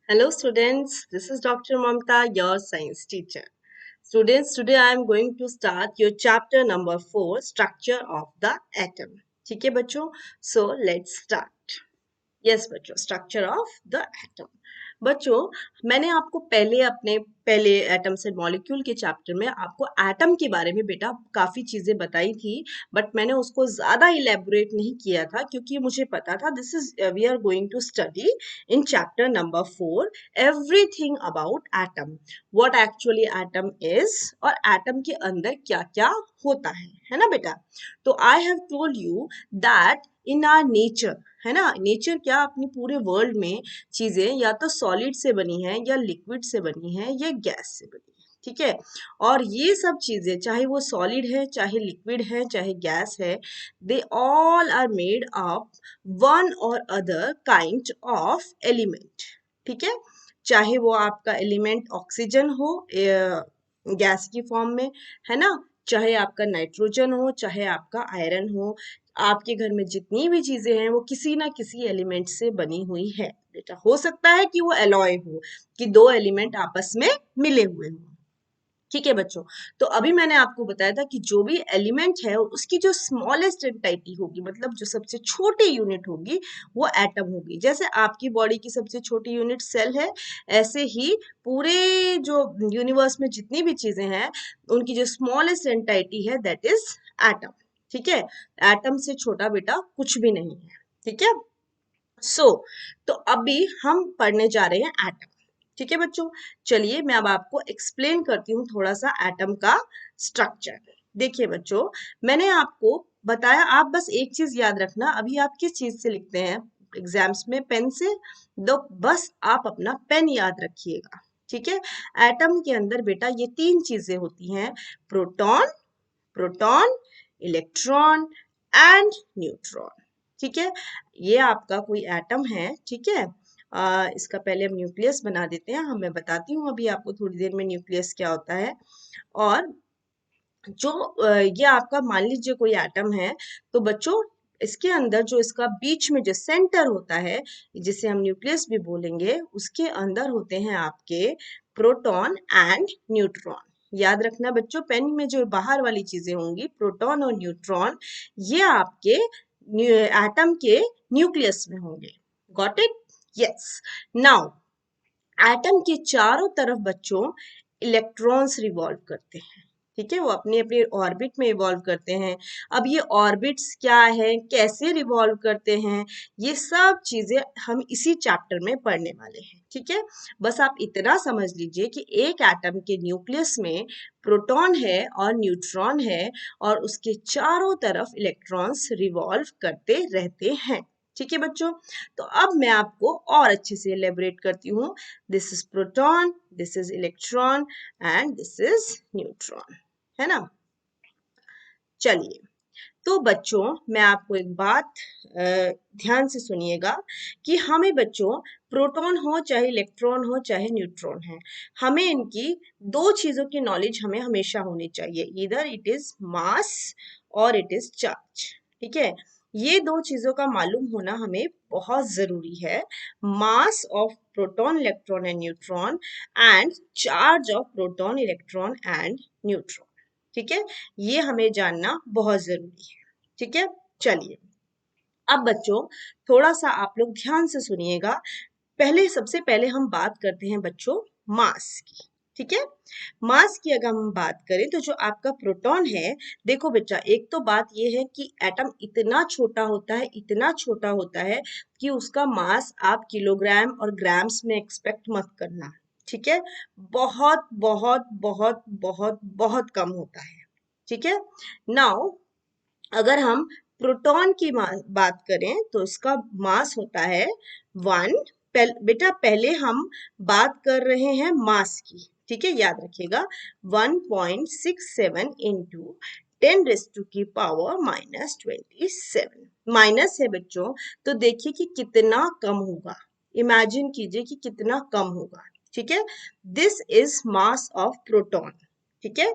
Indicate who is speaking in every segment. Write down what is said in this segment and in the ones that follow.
Speaker 1: Hello students, this is Dr. Mamta, your science teacher. Students, today I am going to start your chapter number 4, Structure of the Atom. ठीक है बच्चों? So let's start. Yes बच्चों, structure of the atom. बच्चों, मैंने आपको पहले atoms and molecule के chapter में आपको एटम के बारे में बेटा काफी चीजें बताई थी, बट मैंने उसको ज्यादा इलेबोरेट नहीं किया था क्योंकि मुझे पता था this is we are going to study in chapter number 4 everything about atom, what actually atom is और एटम के अंदर क्या क्या होता है ना बेटा। तो I have told you that in our nature, है ना, नेचर क्या अपनी पूरे वर्ल्ड में चीजें या तो सॉलिड से बनी है या लिक्विड से बनी है या गैस से बनी है, ठीक है। और ये सब चीजें चाहे वो सॉलिड है, चाहे लिक्विड है, चाहे गैस है, they all are made of one or other kind of element, ठीक है। चाहे वो आपका एलिमेंट ऑक्सीजन हो गैस की फॉर्म में, है ना, चाहे आपका नाइट्रोजन हो, चाहे आपका आयरन हो, आपके घर में जितनी भी चीजें हैं वो किसी ना किसी एलिमेंट से बनी हुई है बेटा। हो सकता है कि वो एलॉय हो, कि दो एलिमेंट आपस में मिले हुए हों, ठीक है बच्चों। तो अभी मैंने आपको बताया था कि जो भी एलिमेंट है उसकी जो स्मॉलेस्ट एंटाइटी होगी, मतलब जो सबसे छोटी यूनिट होगी, वो एटम होगी। जैसे आपकी बॉडी की सबसे छोटी यूनिट सेल है, ऐसे ही पूरे जो यूनिवर्स में जितनी भी चीजें हैं उनकी जो स्मॉलेस्ट एंटाइटी है दैट इज एटम, ठीक है। एटम से छोटा बेटा कुछ भी नहीं है, ठीक है। सो तो अभी हम पढ़ने जा रहे हैं एटम, ठीक है बच्चों। चलिए मैं अब आपको एक्सप्लेन करती हूँ थोड़ा सा एटम का स्ट्रक्चर। देखिए बच्चों, मैंने आपको बताया, आप बस एक चीज याद रखना, अभी आप किस चीज से लिखते हैं एग्जाम्स में, पेन से, तो बस आप अपना पेन याद रखिएगा, ठीक है। एटम के अंदर बेटा ये तीन चीजें होती हैं, proton, proton, electron and neutron, ठीक है। ये आपका कोई एटम है, ठीक है। इसका पहले हम न्यूक्लियस बना देते हैं, मैं बताती हूँ अभी आपको थोड़ी देर में न्यूक्लियस क्या होता है। और जो ये आपका मान लीजिए कोई एटम है, तो बच्चों इसके अंदर जो इसका बीच में जो सेंटर होता है, जिसे हम न्यूक्लियस भी बोलेंगे, उसके अंदर होते हैं आपके प्रोटॉन एंड न्यूट्रॉन। याद रखना बच्चों, पेन में जो बाहर वाली चीजें होंगी प्रोटॉन और न्यूट्रॉन, ये आपके एटम के न्यूक्लियस में होंगे। Got it? Yes. Now atom के चारों तरफ बच्चों इलेक्ट्रॉन्स रिवॉल्व करते हैं, ठीक है, वो अपने अपने ऑर्बिट में इवॉल्व करते हैं। अब ये ऑर्बिट्स क्या है, कैसे रिवॉल्व करते हैं, ये सब चीजें हम इसी चैप्टर में पढ़ने वाले हैं, ठीक है। बस आप इतना समझ लीजिए कि एक एटम के न्यूक्लियस में प्रोटॉन है और न्यूट्रॉन है और उसके चारों तरफ इलेक्ट्रॉन्स रिवॉल्व करते रहते हैं, ठीक है बच्चों। तो अब मैं आपको और अच्छे से एलेबरेट करती हूँ। This is proton, this is electron and this is neutron, है ना। चलिए, तो बच्चों मैं आपको एक बात ध्यान से सुनिएगा कि हमें बच्चों प्रोटॉन हो चाहे इलेक्ट्रॉन हो चाहे न्यूट्रॉन है, हमें इनकी दो चीजों की नॉलेज हमें हमेशा होनी चाहिए, इधर इट इज मास और इट इज चार्ज, ठीक है। ये दो चीजों का मालूम होना हमें बहुत जरूरी है, मास of proton electron and neutron and charge of proton electron and neutron, ठीक है। ये हमें जानना बहुत जरूरी है, ठीक है। चलिए अब बच्चों थोड़ा सा आप लोग ध्यान से सुनिएगा। पहले सबसे पहले हम बात करते हैं बच्चों मास की, ठीक है। मास की अगर हम बात करें तो जो आपका प्रोटॉन है, देखो बच्चा, एक तो बात ये है कि एटम इतना छोटा होता है, इतना छोटा होता है कि उसका मास आप किलोग्राम और ग्राम्स में एक्सपेक्ट मत करना, ठीक है। बहुत बहुत बहुत बहुत बहुत कम होता है, ठीक है। नाउ अगर हम प्रोटॉन की बात करें तो इसका मास होता है 1, बेटा पहले हम बात कर रहे हैं मास की, ठीक है, याद रखिएगा 1.67 इंटू 10⁻⁻27 माइनस है बच्चों, तो देखिए कि कितना कम होगा, इमेजिन कीजिए कि कितना कम होगा, ठीक है। This is mass of proton, ठीक है।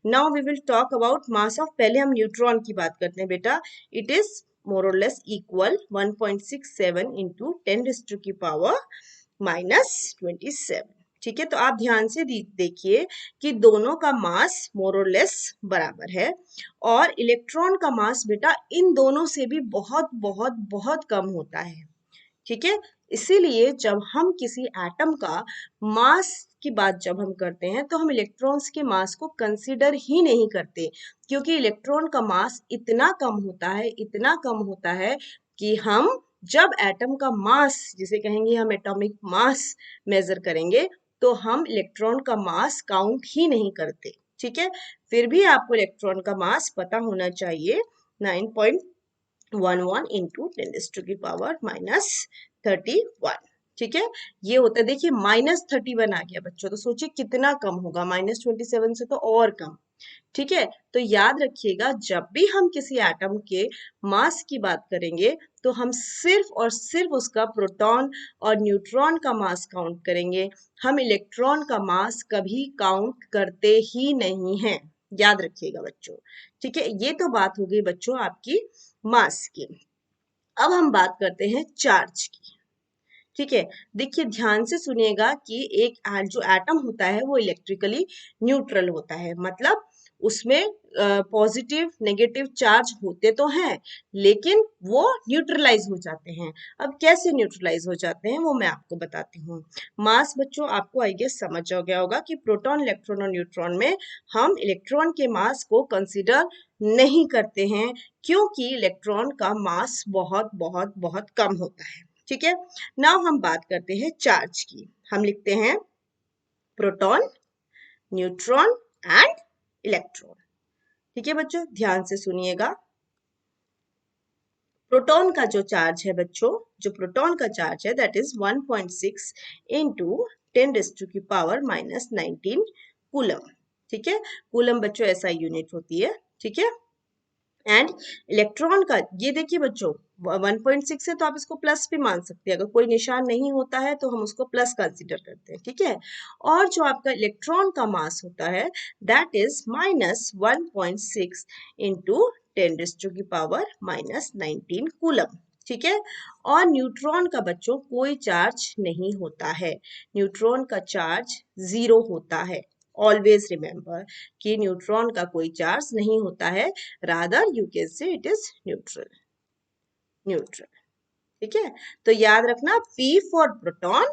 Speaker 1: Now we will talk about mass of, पहले हम न्यूट्रॉन की बात करते हैं बेटा। इट इज मोर और लेस इक्वल 1.67 इंटू 10⁻⁻⁷ -27। ठीक है, तो आप ध्यान से देखिए कि दोनों का मास मोर और लेस बराबर है और इलेक्ट्रॉन का मास बेटा इन दोनों से भी बहुत बहुत बहुत कम होता है। ठीक है, इसीलिए जब हम किसी एटम का मास की बात जब हम करते हैं तो हम इलेक्ट्रॉन्स के मास को कंसीडर ही नहीं करते, क्योंकि इलेक्ट्रॉन का मास इतना कम होता है, इतना कम होता है कि हम जब एटम का मास जिसे कहेंगे हम एटॉमिक मास मेजर करेंगे तो हम इलेक्ट्रॉन का मास काउंट ही नहीं करते। ठीक है, फिर भी आपको इलेक्ट्रॉन का मास पता होना चाहिए 9.11 इंटू 10⁻31। ठीक है, ये होता है, देखिए -31 आ गया बच्चों, तो सोचिए कितना कम होगा, -27 से तो और कम। ठीक है, तो याद रखिएगा जब भी हम किसी एटम के मास की बात करेंगे तो हम सिर्फ और सिर्फ उसका प्रोटॉन और न्यूट्रॉन का मास काउंट करेंगे, हम इलेक्ट्रॉन का मास कभी काउंट करते ही नहीं हैं। याद रखिएगा बच्चों। ठीक है, ये तो बात हो गई बच्चों आपकी मास की। अब हम बात करते हैं चार्ज की। ठीक है, देखिए ध्यान से सुनिएगा कि एक जो एटम होता है वो इलेक्ट्रिकली न्यूट्रल होता है, मतलब उसमें पॉजिटिव नेगेटिव चार्ज होते तो हैं लेकिन वो न्यूट्रलाइज हो जाते हैं। अब कैसे न्यूट्रलाइज हो जाते हैं वो मैं आपको बताती हूँ। मास बच्चों आपको आई गेस समझ आ गया होगा कि प्रोटॉन इलेक्ट्रॉन और न्यूट्रॉन में हम इलेक्ट्रॉन के मास को कंसिडर नहीं करते हैं, क्योंकि इलेक्ट्रॉन का मास बहुत बहुत बहुत कम होता है। ठीक है, नाउ हम बात करते हैं चार्ज की। हम लिखते हैं प्रोटॉन, न्यूट्रॉन एंड इलेक्ट्रॉन। ठीक है बच्चों, ध्यान से सुनिएगा। प्रोटॉन का जो चार्ज है बच्चों, जो प्रोटॉन का चार्ज है दैट इज 1.6 इंटू 10⁻⁻19 कूलम। ठीक है, कूलम बच्चों ऐसा यूनिट होती है। ठीक है, एंड इलेक्ट्रॉन का ये देखिए बच्चों 1.6 है तो आप इसको प्लस भी मान सकते हैं, अगर कोई निशान नहीं होता है तो हम उसको प्लस कंसीडर करते हैं। ठीक है, और जो आपका इलेक्ट्रॉन का मास होता है दैट इज -1.6 इंटू 10⁻⁻19 कूलम। ठीक है, और न्यूट्रॉन का बच्चों कोई चार्ज नहीं होता है, न्यूट्रॉन का चार्ज 0 होता है। ऑलवेज रिमेंबर कि न्यूट्रॉन का कोई चार्ज नहीं होता है, रादर यू कैन से इट इज न्यूट्रल। न्यूट्रल। ठीक है, तो याद रखना P for proton,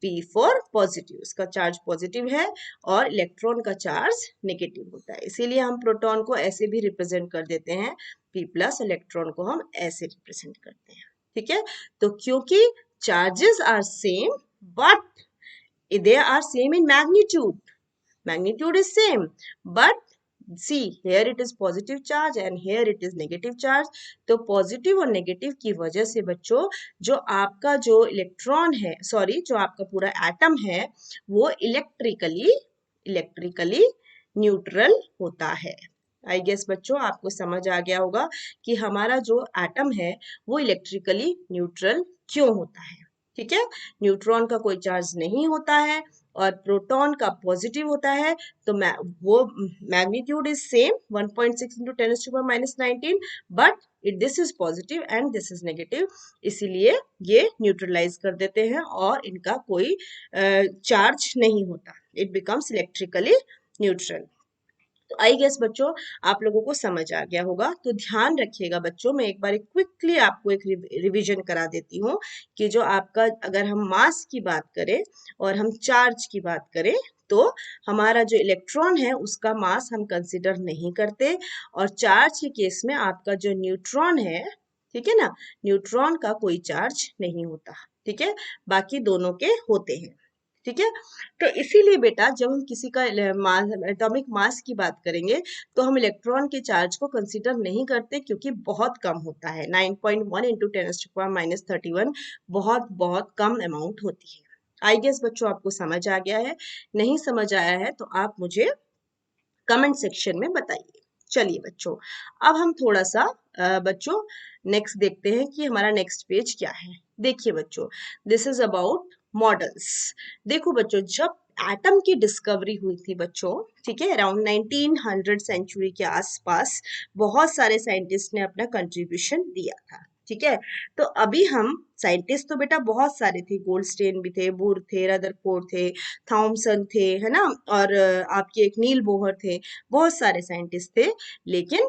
Speaker 1: P for positive, उसका चार्ज पॉजिटिव है और इलेक्ट्रॉन का चार्ज नेगेटिव होता है, इसीलिए हम प्रोटॉन को ऐसे भी रिप्रेजेंट कर देते हैं P प्लस, इलेक्ट्रॉन को हम ऐसे रिप्रेजेंट करते हैं। ठीक है, तो क्योंकि charges are same but they are same in magnitude is same, but see here it is positive charge and here it is negative charge, तो पॉजिटिव और नेगेटिव की वजह से बच्चों जो आपका जो इलेक्ट्रॉन है, सॉरी जो आपका पूरा एटम है वो इलेक्ट्रिकली न्यूट्रल होता है। आई गेस बच्चों आपको समझ आ गया होगा कि हमारा जो एटम है वो इलेक्ट्रिकली न्यूट्रल क्यों होता है। ठीक है, न्यूट्रॉन का कोई चार्ज नहीं होता है और प्रोटॉन का पॉजिटिव होता है, तो वो magnitude is same 1.6 into 10⁻⁻19, but this is positive and this is negative, इसीलिए ये न्यूट्रलाइज कर देते हैं और इनका कोई चार्ज नहीं होता, इट बिकम्स इलेक्ट्रिकली न्यूट्रल। तो आई गेस बच्चों आप लोगों को समझ आ गया होगा, तो ध्यान रखिएगा बच्चों, मैं एक बार क्विकली आपको एक रिवीजन करा देती हूँ कि जो आपका अगर हम मास की बात करें और हम चार्ज की बात करें तो हमारा जो इलेक्ट्रॉन है उसका मास हम कंसिडर नहीं करते, और चार्ज के केस में आपका जो न्यूट्रॉन है, ठीक है ना, न्यूट्रॉन का कोई चार्ज नहीं होता। ठीक है, बाकी दोनों के होते हैं। ठीक है, तो इसीलिए बेटा जब हम किसी का एटॉमिक मास की बात करेंगे तो हम इलेक्ट्रॉन के चार्ज को कंसीडर नहीं करते, क्योंकि बहुत कम होता है, 9.1 इंटू 10⁻⁻31 बहुत बहुत कम अमाउंट होती है। आई गेस बच्चों आपको समझ आ गया है, नहीं समझ आया है तो आप मुझे कमेंट सेक्शन में बताइए। चलिए बच्चों, अब हम थोड़ा सा बच्चों नेक्स्ट देखते हैं कि हमारा नेक्स्ट पेज क्या है। देखिए बच्चों, दिस इज अबाउट मॉडल्स। देखो बच्चों, जब एटम की डिस्कवरी हुई थी बच्चों, ठीक है, अराउंड 1900 सेंचुरी के आसपास बहुत सारे साइंटिस्ट ने अपना कंट्रीब्यूशन दिया था। ठीक है। तो अभी हम साइंटिस्ट तो बेटा बहुत सारे थे, गोल्डस्टेन भी थे, बुर थे, रदरफोर्ड थे, थॉमसन थे, है ना, और आपके एक नील बोहर थे, बहुत सारे साइंटिस्ट थे। लेकिन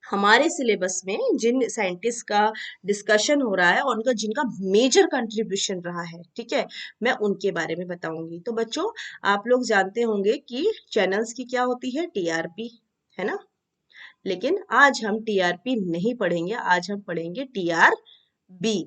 Speaker 1: हमारे सिलेबस में जिन साइंटिस्ट का डिस्कशन हो रहा है और उनका जिनका मेजर कंट्रीब्यूशन रहा है, ठीक है, मैं उनके बारे में बताऊंगी। तो बच्चों, आप लोग जानते होंगे कि चैनल्स की क्या होती है, टीआरपी, है ना। लेकिन आज हम टीआरपी नहीं पढ़ेंगे, आज हम पढ़ेंगे टीआरबी।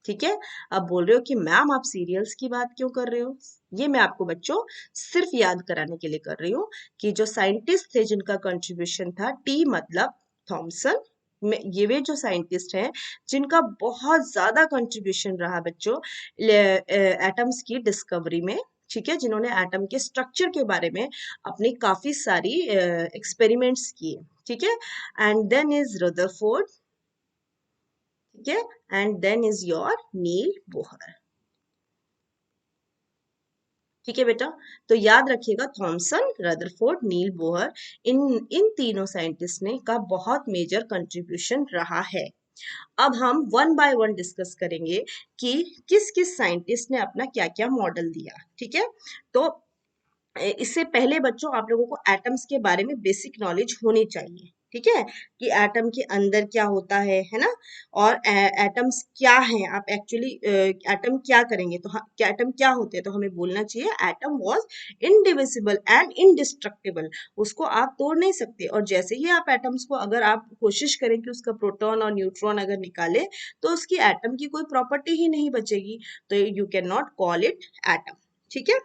Speaker 1: ठीक है। अब बोल रहे हो कि मैम आप सीरियल्स की बात क्यों कर रहे हो? ये मैं आपको बच्चों सिर्फ याद कराने के लिए कर रही हूँ कि जो साइंटिस्ट थे जिनका कंट्रीब्यूशन था, टी मतलब थॉमसन, में ये वे जो साइंटिस्ट हैं जिनका बहुत ज्यादा कंट्रीब्यूशन रहा बच्चों एटम्स की डिस्कवरी में, ठीक है, जिन्होंने एटम के स्ट्रक्चर के बारे में अपनी काफी सारी एक्सपेरिमेंट्स किए, ठीक है। एंड देन इज रदरफोर्ड, ठीक है, and then is your Niels Bohr. ठीक है बेटा, तो याद रखिएगा थॉमसन, रदरफोर्ड, नील बोहर, इन इन तीनों साइंटिस्ट ने का बहुत मेजर कंट्रीब्यूशन रहा है। अब हम वन बाय वन डिस्कस करेंगे कि किस किस साइंटिस्ट ने अपना क्या क्या मॉडल दिया, ठीक है। तो इससे पहले बच्चों आप लोगों को एटम्स के बारे में बेसिक नॉलेज होनी चाहिए, ठीक है, कि एटम के अंदर क्या होता है ना, और एटम्स क्या हैं, आप एक्चुअली एटम क्या करेंगे, तो एटम क्या होते हैं, तो हमें बोलना चाहिए atom was indivisible and indestructible, उसको आप तोड़ नहीं सकते। और जैसे ही आप एटम्स को, अगर आप कोशिश करें कि उसका प्रोटॉन और न्यूट्रॉन अगर निकाले, तो उसकी एटम की कोई प्रॉपर्टी ही नहीं बचेगी, तो you can not call it atom, ठीक है।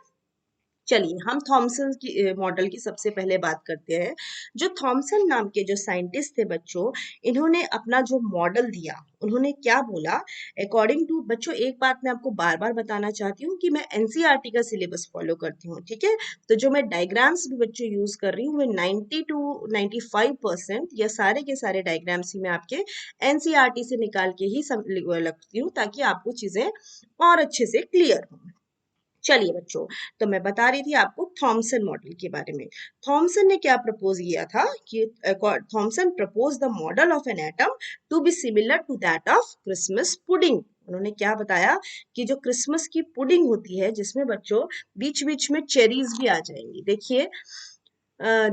Speaker 1: चलिए हम थॉमसन की मॉडल की सबसे पहले बात करते हैं। जो थॉमसन नाम के जो साइंटिस्ट थे बच्चों, इन्होंने अपना जो मॉडल दिया, उन्होंने क्या बोला, अकॉर्डिंग टू बच्चों, एक बात मैं आपको बार बार बताना चाहती हूँ कि मैं एनसीईआरटी का सिलेबस फॉलो करती हूँ, ठीक है। तो जो मैं डायग्राम्स भी बच्चों यूज कर रही हूँ, वो 90 टू 95% या सारे के सारे डायग्राम्स ही मैं आपके एनसीईआरटी से निकाल के ही लगती हूँ, ताकि आपको चीजें और अच्छे से क्लियर हो। चलिए बच्चों, तो मैं बता रही थी आपको थॉमसन मॉडल के बारे में। थॉमसन ने क्या प्रपोज किया था कि Thomson propose the model of an atom to be similar to that of Christmas pudding. उन्होंने क्या बताया कि जो क्रिसमस की पुडिंग होती है, जिसमें बच्चों बीच बीच में चेरीज भी आ जाएंगी, देखिए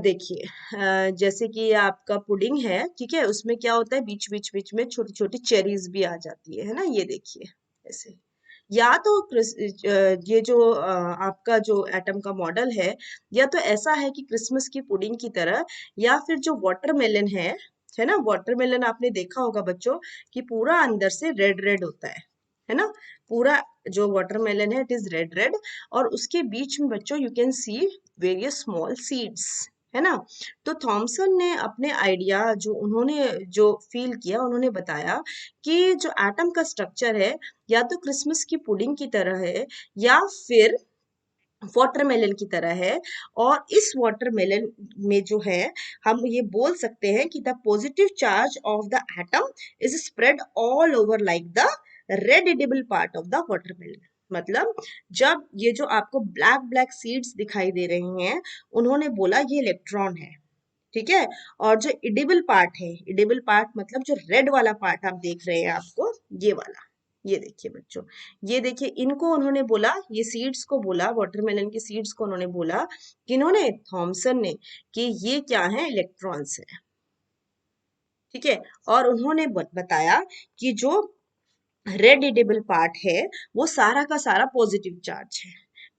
Speaker 1: देखिए जैसे कि ये आपका पुडिंग है, ठीक है, उसमें क्या होता है, बीच बीच बीच में छोटी छोटी चेरीज भी आ जाती है ना, ये देखिए ऐसे। या तो ये जो आपका जो एटम का मॉडल है, या तो ऐसा है कि क्रिसमस की पुडिंग की तरह, या फिर जो वाटरमेलन है ना, वाटरमेलन आपने देखा होगा बच्चों कि पूरा अंदर से रेड रेड होता है ना, पूरा जो वाटरमेलन है इट इज रेड रेड, और उसके बीच में बच्चों you can see various small seeds, है ना। तो थॉमसन ने अपने आइडिया जो उन्होंने जो फील किया, उन्होंने बताया कि जो एटम का स्ट्रक्चर है, या तो क्रिसमस की पुडिंग की तरह है, या फिर वाटरमेलन की तरह है। और इस वाटरमेलन में जो है, हम ये बोल सकते हैं कि the positive charge of the atom is spread all over like the red edible part of the watermelon. मतलब जब ये जो आपको ब्लैक ब्लैक सीड्स दिखाई दे रही हैं, उन्होंने बोला ये इलेक्ट्रॉन है, ठीक है। और जो इडिबल पार्ट है, इडिबल पार्ट मतलब जो रेड वाला पार्ट आप देख रहे हैं आपको, ये वाला, ये देखिए बच्चों, ये देखिए, इनको उन्होंने बोला, ये सीड्स को बोला, वाटरमेलन की सीड्स को उन्होंने बोला, किन्होंने, थॉमसन ने, कि ये क्या है, इलेक्ट्रॉन्स है, ठीक है। और उन्होंने बताया कि जो रेड इडिबल पार्ट है, वो सारा का सारा पॉजिटिव चार्ज है।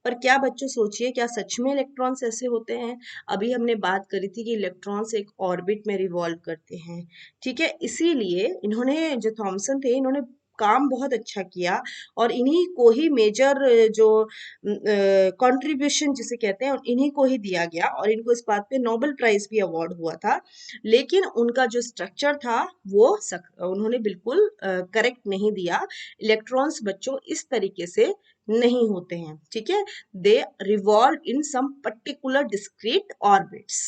Speaker 1: पर क्या बच्चों सोचिए, क्या सच में इलेक्ट्रॉन्स ऐसे होते हैं? अभी हमने बात करी थी कि इलेक्ट्रॉन्स एक ऑर्बिट में रिवॉल्व करते हैं, ठीक है। इसीलिए इन्होंने, जो थॉमसन थे, इन्होंने काम बहुत अच्छा किया, और इन्हीं को ही मेजर जो कंट्रीब्यूशन जिसे कहते हैं, इन्हीं को ही दिया गया, और इनको इस बात पे नोबेल प्राइज भी अवार्ड हुआ था। लेकिन उनका जो स्ट्रक्चर था, वो उन्होंने बिल्कुल करेक्ट नहीं दिया। इलेक्ट्रॉन्स बच्चों इस तरीके से नहीं होते हैं, ठीक है, they revolve in some particular discrete orbits,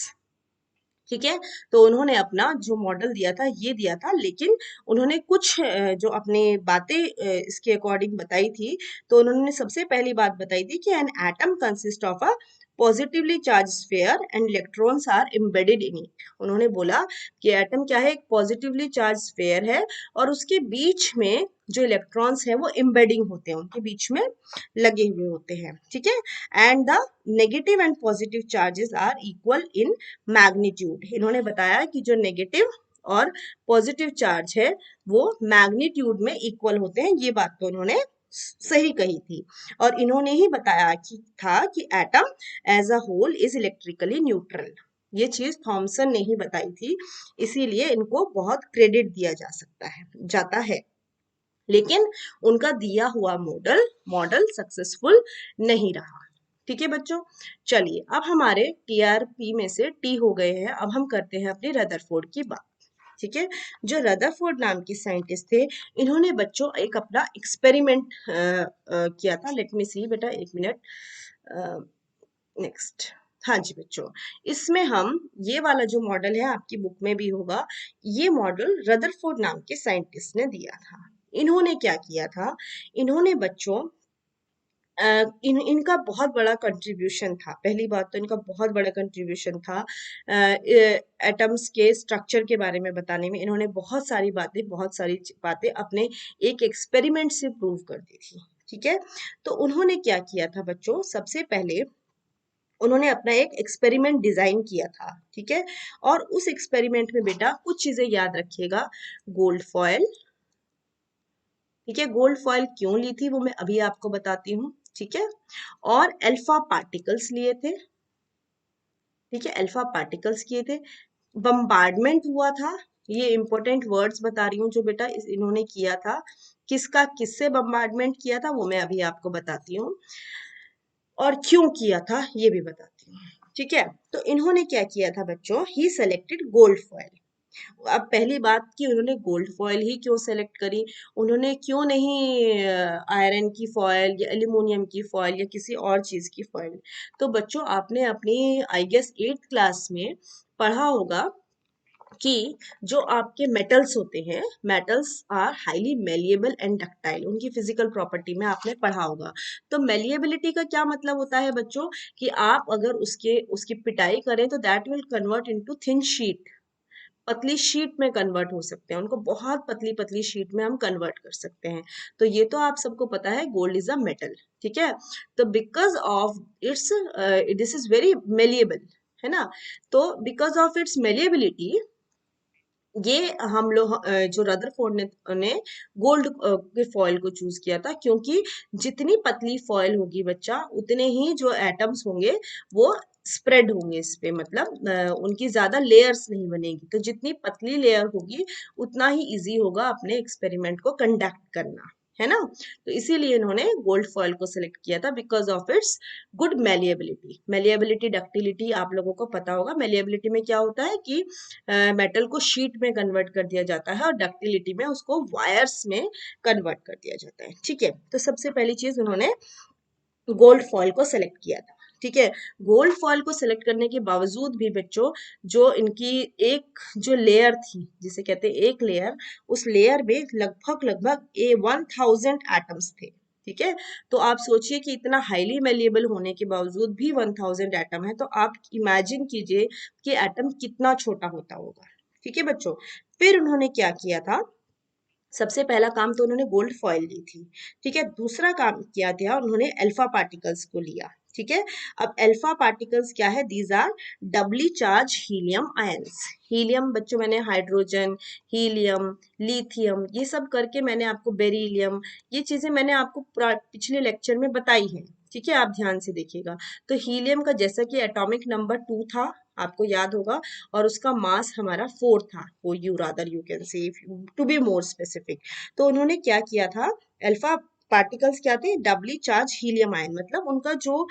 Speaker 1: ठीक है। तो उन्होंने अपना जो मॉडल दिया था, ये दिया था, लेकिन उन्होंने कुछ जो अपने बातें इसके अकॉर्डिंग बताई थी। तो उन्होंने सबसे पहली बात बताई थी कि an atom consist of a positively charge sphere and electrons are embedded in it. उन्होंने बोला कि एटम क्या है, एक पॉजिटिवली चार्ज स्फीयर है और उसके बीच में जो इलेक्ट्रॉन्स हैं वो एम्बेडिंग होते हैं, उनके बीच में लगे हुए होते हैं, ठीक है। And the negative and positive charges are equal in magnitude. इन्होंने बताया कि जो नेगेटिव और पॉजिटिव चार्ज है वो मैग्नीट्यूड में इक्वल होते हैं। ये बात तो उन्होंने सही कही थी। और इन्होंने ही बताया कि था कि atom as a whole is electrically neutral. ये चीज थॉमसन ने ही बताई थी, इसीलिए इनको बहुत क्रेडिट दिया जा सकता है जाता है। लेकिन उनका दिया हुआ मॉडल सक्सेसफुल नहीं रहा। ठीक है बच्चों, चलिए अब हमारे टीआरपी में से टी हो गए हैं, अब हम करते हैं अपनी रदरफोर्ड की बात। ठीक है, जो रदरफोर्ड नाम के साइंटिस्ट थे, इन्होंने बच्चों एक अपना एक्सपेरिमेंट किया था। लेट मी सी बेटा, एक मिनट, नेक्स्ट। हाँ जी बच्चों, इसमें हम ये वाला जो मॉडल है आपकी बुक में भी होगा, ये मॉडल रदरफोर्ड नाम के साइंटिस्ट ने दिया था। इन्होंने क्या किया था, इन्होंने बच्चों इनका बहुत बड़ा कंट्रीब्यूशन था। पहली बात तो इनका बहुत बड़ा कंट्रीब्यूशन था एटम्स के स्ट्रक्चर के बारे में बताने में। इन्होंने बहुत सारी बातें अपने एक एक्सपेरिमेंट से प्रूव कर दी थी। ठीक है, तो उन्होंने क्या किया था बच्चों, सबसे पहले उन्होंने अपना एक एक्सपेरिमेंट डिजाइन किया था। ठीक है, और उस एक्सपेरिमेंट में बेटा कुछ चीजें याद रखिएगा। गोल्ड फॉयल, ठीक है, गोल्ड फॉयल क्यों ली थी वो मैं अभी आपको बताती हूँ। ठीक है, और अल्फा पार्टिकल्स लिए थे। ठीक है, अल्फा पार्टिकल्स किए थे। बम्बार्डमेंट हुआ था। ये इंपॉर्टेंट वर्ड्स बता रही हूँ जो बेटा इन्होंने किया था। किसका किससे बम्बार्डमेंट किया था वो मैं अभी आपको बताती हूँ, और क्यों किया था ये भी बताती हूँ। ठीक है, तो इन्होंने क्या किया था बच्चों, ही सेलेक्टेड गोल्ड फॉयल। अब पहली बात कि उन्होंने गोल्ड फॉयल ही क्यों सेलेक्ट करी, उन्होंने क्यों नहीं आयरन की फॉयल या एल्यूमिनियम की फॉयल या किसी और चीज की फॉयल। तो बच्चों आपने अपनी आई गेस 8th क्लास में पढ़ा होगा कि जो आपके मेटल्स होते हैं, metals are highly malleable and ductile, उनकी फिजिकल प्रॉपर्टी में आपने पढ़ा होगा। तो मेलिएबिलिटी का क्या मतलब होता है बच्चों, कि आप अगर उसकी पिटाई करें तो that will convert into thin sheet, पतली शीट में कन्वर्ट हो सकते हैं, उनको बहुत पतली पतली शीट में हम कन्वर्ट कर सकते हैं। तो ये तो आप सबको पता है, गोल्ड इज अ मेटल। ठीक है, तो because of its this is very malleable, है ना। तो बिकॉज ऑफ इट्स मेलिएबिलिटी ये हम लोग जो रदरफोर्ड ने गोल्ड के फॉयल को चूज किया था, क्योंकि जितनी पतली फॉयल होगी बच्चा उतने ही जो एटम्स होंगे वो स्प्रेड होंगे इस पे, मतलब उनकी ज्यादा लेयर्स नहीं बनेगी। तो जितनी पतली लेयर होगी उतना ही इजी होगा अपने एक्सपेरिमेंट को कंडक्ट करना, है ना। तो इसीलिए इन्होंने गोल्ड फॉयल को सिलेक्ट किया था, because of its good malleability. Malleability ductility आप लोगों को पता होगा। मेलिएबिलिटी में क्या होता है कि मेटल को शीट में कन्वर्ट कर दिया जाता है और डक्टिलिटी में उसको वायर्स में कन्वर्ट कर दिया जाता है। ठीक है, तो सबसे पहली चीज उन्होंने गोल्ड फॉयल को सेलेक्ट किया था। ठीक है, गोल्ड फॉयल को सेलेक्ट करने के बावजूद भी बच्चों जो इनकी एक जो लेयर थी, जिसे कहते हैं एक लेयर, उस लेयर में लगभग लगभग 1000 एटम्स थे। ठीक है, तो आप सोचिए कि इतना हाईली मेलिएबल होने के बावजूद भी 1000 एटम है, तो आप इमेजिन कीजिए कि एटम कितना छोटा होता होगा। ठीक है बच्चों, फिर उन्होंने क्या किया था, सबसे पहला काम तो उन्होंने गोल्ड फॉयल ली थी। ठीक है, दूसरा काम किया था उन्होंने अल्फा पार्टिकल्स को लिया। ठीक है, अब अल्फा पार्टिकल्स क्या है, these are doubly charged helium ions. Helium बच्चों मैंने हाइड्रोजन, हीलियम, लिथियम ये सब करके मैंने आपको बेरिलियम, ये चीजें मैंने आपको पिछले लेक्चर में बताई है। ठीक है, आप ध्यान से देखिएगा। तो हीलियम का जैसा कि एटॉमिक नंबर 2 था, आपको याद होगा, और उसका मास हमारा 4 था, वो you rather you can say to be more specific. तो उन्होंने क्या किया था, अल्फा पार्टिकल्स क्या थे, डबली चार्ज हीलियम आयन, मतलब उनका जो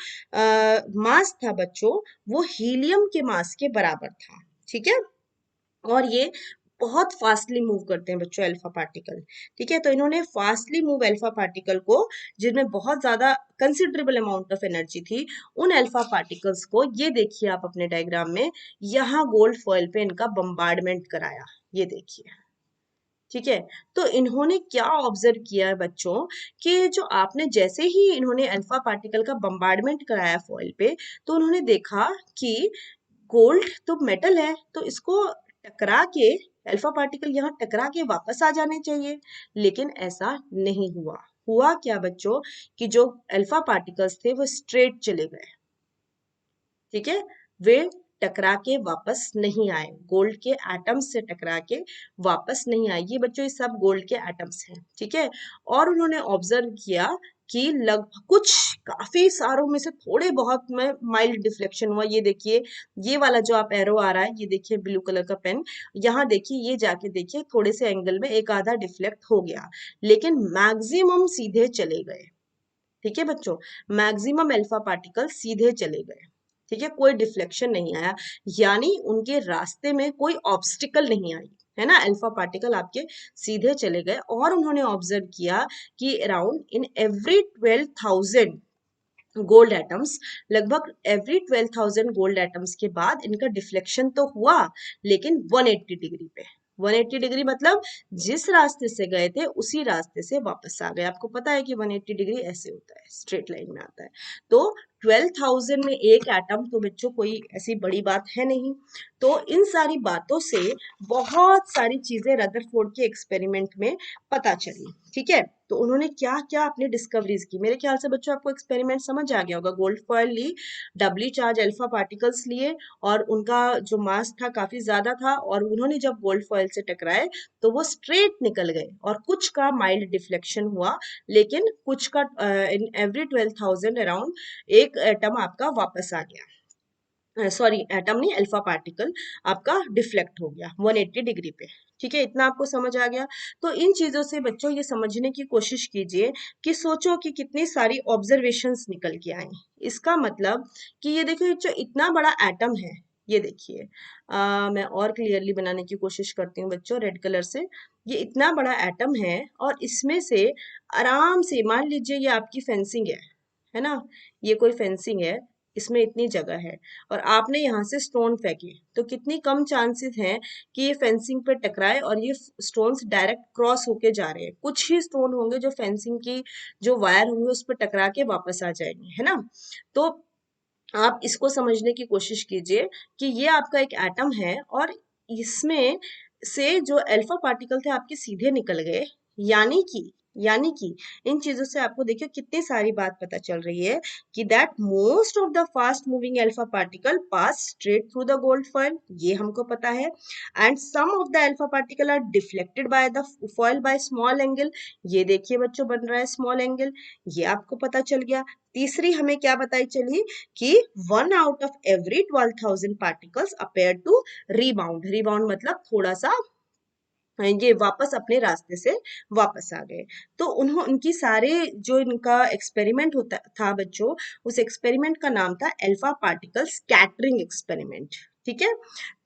Speaker 1: मास था बच्चों वो हीलियम के मास के बराबर था। ठीक है, और ये बहुत फास्टली मूव करते हैं बच्चों अल्फा पार्टिकल। ठीक है, तो इन्होंने फास्टली मूव अल्फा पार्टिकल को, जिनमें बहुत ज्यादा कंसिडरेबल अमाउंट ऑफ एनर्जी थी, उन अल्फा पार्टिकल्स को, ये देखिए आप अपने डायग्राम में, यहाँ गोल्ड फॉयल पे इनका बम्बार्डमेंट कराया। ये देखिए, ठीक है। तो इन्होंने क्या ऑब्जर्व किया है बच्चों, कि जो आपने जैसे ही इन्होंने अल्फा पार्टिकल का बम्बार्डमेंट कराया फॉइल पे, तो उन्होंने देखा कि गोल्ड तो मेटल है, तो इसको टकरा के अल्फा पार्टिकल यहाँ टकरा के वापस आ जाने चाहिए, लेकिन ऐसा नहीं हुआ। हुआ क्या बच्चों, कि जो अल्फा पार्टिकल्स थे वो स्ट्रेट चले गए, ठीक है, वे टकरा के वापस नहीं आए, गोल्ड के एटम्स से टकरा के वापस नहीं आए। ये बच्चों ये सब गोल्ड के एटम्स हैं, ठीक है। और उन्होंने ऑब्जर्व किया कि लगभग कुछ काफी सारों में से थोड़े बहुत में माइल्ड डिफ्लेक्शन हुआ। ये देखिए, ये वाला जो आप एरो आ रहा है, ये देखिए ब्लू कलर का पेन, यहाँ देखिए, ये जाके देखिए थोड़े से एंगल में एक आधा डिफ्लेक्ट हो गया, लेकिन मैक्सिमम सीधे चले गए, ठीक है बच्चों। मैक्सिमम अल्फा पार्टिकल सीधे चले गए, ठीक है, कोई डिफ्लेक्शन नहीं आया, यानी उनके रास्ते में कोई ऑब्स्टिकल नहीं आई, है ना, अल्फा पार्टिकल आपके सीधे चले गए। और उन्होंने ऑब्जर्व किया कि around in every 12,000 gold atoms, लगभग एवरी 12,000 गोल्ड एटम्स के बाद इनका डिफ्लेक्शन तो हुआ, लेकिन 180 डिग्री पे। 180 डिग्री मतलब जिस रास्ते से गए थे उसी रास्ते से वापस आ गए। आपको पता है कि 180 डिग्री ऐसे होता है, स्ट्रेट लाइन में आता है। तो 12,000 में एक एटम, तो बच्चों कोई ऐसी बड़ी बात है नहीं। तो इन सारी बातों से बहुत सारी चीजें रदरफोर्ड के एक्सपेरिमेंट में पता चली, ठीक है। तो उन्होंने क्या क्या अपनी डिस्कवरीज की, मेरे ख्याल से बच्चों आपको एक्सपेरिमेंट समझ आ गया होगा। गोल्ड फॉयल ली, डबली चार्ज अल्फा पार्टिकल्स लिए, और उनका जो मास था काफी ज्यादा था, और उन्होंने जब गोल्ड फॉयल से टकराए तो वो स्ट्रेट निकल गए, और कुछ का माइल्ड डिफ्लेक्शन हुआ, लेकिन कुछ का इन एवरी 12,000 अराउंड एक एटम आपका वापस आ गया, सॉरी एटम नहीं, अल्फा पार्टिकल आपका डिफ्लेक्ट हो गया 180 डिग्री पे, ठीक है। इतना आपको समझ आ गया। तो इन चीजों से बच्चों ये समझने की कोशिश कीजिए कि सोचो कि कितनी सारी ऑब्जर्वेशंस निकल के आई। इसका मतलब कि ये देखो, ये जो इतना बड़ा एटम है, ये देखिए, मैं और क्लियरली बनाने की कोशिश करती हूँ बच्चों रेड कलर से। ये इतना बड़ा एटम है, और इसमें से आराम से मान लीजिए ये आपकी फेंसिंग है ना, ये कोई फेंसिंग है, इसमें इतनी जगह है, और आपने यहाँ से स्टोन फेंके, तो कितनी कम चांसेस हैं कि ये फेंसिंग पे टकराए और ये स्टोन्स डायरेक्ट क्रॉस होके जा रहे हैं। कुछ ही स्टोन होंगे जो फेंसिंग की जो वायर होंगे उस पर टकरा के वापस आ जाएंगे, है ना। तो आप इसको समझने की कोशिश कीजिए कि ये आपका एक एटम है, और इसमें से जो अल्फा पार्टिकल थे आपके सीधे निकल गए, यानी कि इन चीजों से आपको देखिए कितनी सारी बात पता चल रही है, कि that most of the fast moving alpha particle pass straight through the gold foil, ये हमको पता है, and some of the alpha particle are deflected by the foil by small angle, ये देखिए बच्चों बन रहा है स्मॉल एंगल, ये आपको पता चल गया। तीसरी हमें क्या बताई चली, कि 1 out of every 12,000 particles appear to rebound मतलब थोड़ा सा ये वापस अपने रास्ते से वापस आ गए। तो उनकी सारे जो इनका एक्सपेरिमेंट होता था बच्चों, उस एक्सपेरिमेंट का नाम था अल्फा पार्टिकल स्कैटरिंग एक्सपेरिमेंट, ठीक है।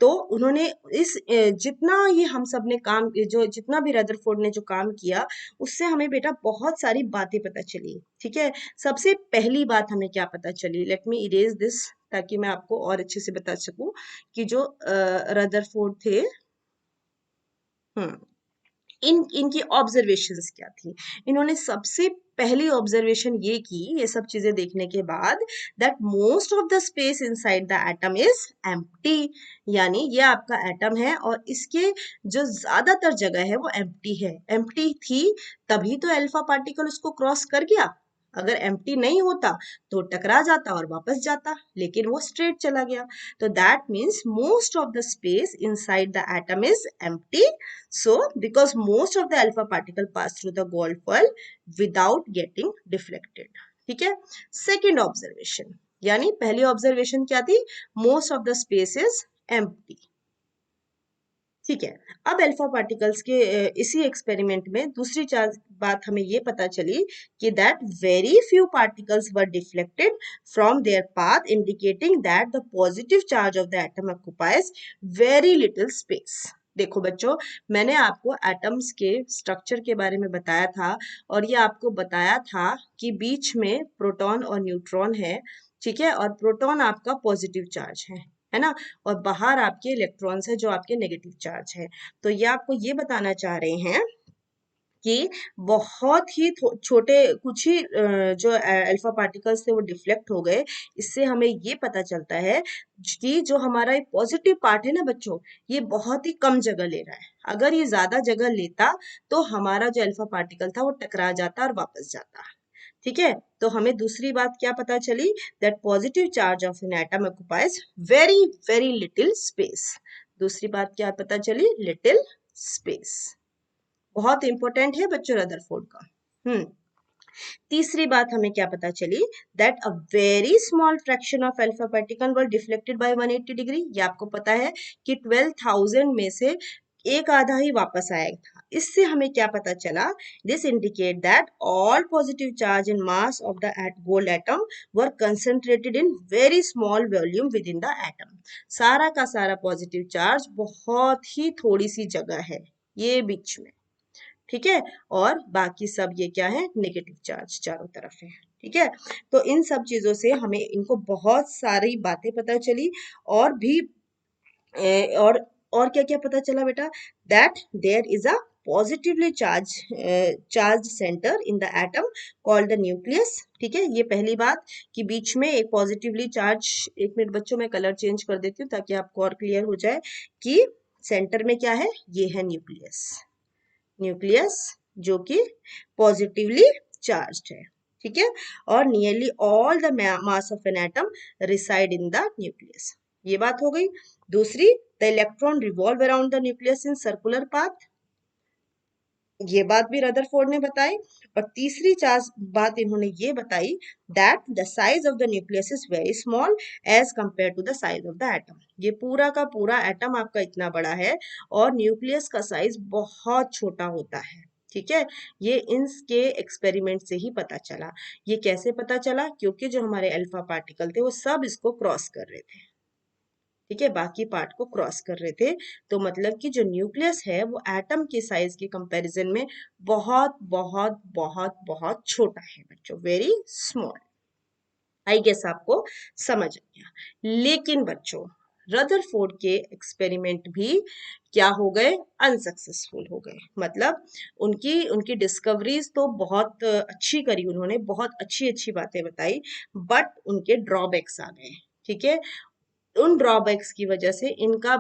Speaker 1: तो उन्होंने इस जितना ये हम सब ने काम, जो जितना भी रदरफोर्ड ने जो काम किया, उससे हमें बेटा बहुत सारी बातें पता चली, ठीक है। सबसे पहली बात हमें क्या पता चली, लेट मी इरेज दिस ताकि मैं आपको और अच्छे से बता सकूं, कि जो रदरफोर्ड थे, इनकी ऑब्जर्वेशंस क्या थी। इन्होंने सबसे पहली ऑब्जर्वेशन ये की, ये सब चीजें देखने के बाद, that most of the space inside the atom is empty, यानी ये आपका एटम है और इसके जो ज्यादातर जगह है वो एम्प्टी है। एम्प्टी थी तभी तो अल्फा पार्टिकल उसको क्रॉस कर गया, अगर एम्प्टी नहीं होता तो टकरा जाता और वापस जाता, लेकिन वो स्ट्रेट चला गया। तो that means most of the space inside the atom is empty, so because most of the alpha particle pass through the gold foil without getting deflected, ठीक है। सेकेंड ऑब्जर्वेशन, यानी पहली ऑब्जर्वेशन क्या थी, most of the space is empty, ठीक है। अब alpha particles के इसी एक्सपेरिमेंट में दूसरी बात हमें ये पता चली, कि that very few particles were deflected from there path, indicating that the positive charge of the atom occupies very little space. देखो बच्चों, मैंने आपको एटम्स के स्ट्रक्चर के बारे में बताया था, और ये आपको बताया था कि बीच में प्रोटॉन और न्यूट्रॉन है, ठीक है, और प्रोटॉन आपका पॉजिटिव चार्ज है, है ना, और बाहर आपके इलेक्ट्रॉन्स है जो आपके नेगेटिव चार्ज है। तो ये आपको ये बताना चाह रहे हैं कि बहुत ही छोटे कुछ ही जो अल्फा पार्टिकल्स थे वो डिफ्लेक्ट हो गए। इससे हमें ये पता चलता है कि जो हमारा एक पॉजिटिव पार्ट है ना बच्चों, ये बहुत ही कम जगह ले रहा है। अगर ये ज्यादा जगह लेता तो हमारा जो अल्फा पार्टिकल था वो टकरा जाता और वापस जाता। ठीक है, तो हमें दूसरी बात क्या पता चली, that positive charge of an atom occupies very very little space. दूसरी बात क्या पता चली, लिटिल स्पेस। बहुत इंपॉर्टेंट है बच्चों रदरफोर्ड का। तीसरी बात हमें क्या पता चली, that a very small fraction of alpha particle were deflected by 180 degree. ये आपको पता है कि 12,000 में से एक आधा ही वापस आया था। इससे हमें क्या पता चला, this indicate that all positive charge in mass of the gold atom were concentrated in very small volume with in the atom. सारा का सारा पॉजिटिव चार्ज बहुत ही थोड़ी सी जगह है ये बीच में। ठीक है, और बाकी सब ये क्या है, नेगेटिव चार्ज चारों तरफ है। ठीक है, तो इन सब चीजों से हमें इनको बहुत सारी बातें पता चली। और भी और क्या क्या पता चला बेटा, that there is a positively charge center in the atom called the nucleus. ठीक है, ये पहली बात कि बीच में एक पॉजिटिवली चार्ज, एक मिनट बच्चों मैं कलर चेंज कर देती हूँ ताकि आपको और क्लियर हो जाए कि सेंटर में क्या है, ये है न्यूक्लियस। न्यूक्लियस जो कि पॉजिटिवली चार्ज्ड है। ठीक है, और nearly all the mass of an atom reside in the nucleus. ये बात हो गई। दूसरी, the electron revolve around the nucleus in circular path. ये बात भी रदरफोर्ड ने बताई। और तीसरी बात इन्होंने ये बताई, that the size of the nucleus is very small as compare to the size of the atom. ये पूरा का पूरा एटम आपका इतना बड़ा है और न्यूक्लियस का साइज बहुत छोटा होता है। ठीक है, ये इनके एक्सपेरिमेंट से ही पता चला। ये कैसे पता चला, क्योंकि जो हमारे अल्फा पार्टिकल थे वो सब इसको क्रॉस कर रहे थे। ठीक है, बाकी पार्ट को क्रॉस कर रहे थे। तो मतलब कि जो न्यूक्लियस है वो एटम के साइज के कंपैरिजन में बहुत बहुत बहुत बहुत छोटा है बच्चों, वेरी स्मॉल। आई गेस आपको समझ आ गया। लेकिन बच्चों रदरफोर्ड के एक्सपेरिमेंट भी क्या हो गए, अनसक्सेसफुल हो गए। मतलब उनकी उनकी डिस्कवरीज तो बहुत अच्छी करी उन्होंने, बहुत अच्छी अच्छी बातें बताई, बट उनके ड्रॉबैक्स आ गए। ठीक है, उन ड्रॉबैक्स की वजह से इनका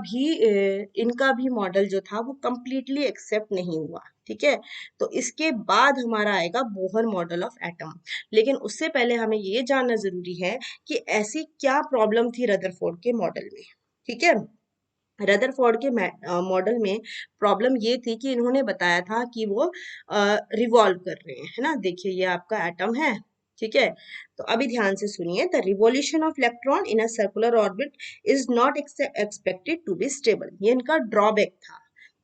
Speaker 1: भी मॉडल जो था वो कंप्लीटली एक्सेप्ट नहीं हुआ। ठीक है, तो इसके बाद हमारा आएगा बोहर मॉडल ऑफ एटम। लेकिन उससे पहले हमें ये जानना जरूरी है कि ऐसी क्या प्रॉब्लम थी रदरफोर्ड के मॉडल में। ठीक है, रदरफोर्ड के मॉडल में प्रॉब्लम ये थी कि इन्होंने बताया था कि वो रिवॉल्व कर रहे हैं, है ना। देखिए ये आपका एटम है। ठीक है, तो अभी ध्यान से सुनिए, the revolution of electron in a circular orbit is not expected to be stable. ये इनका ड्रॉबैक था।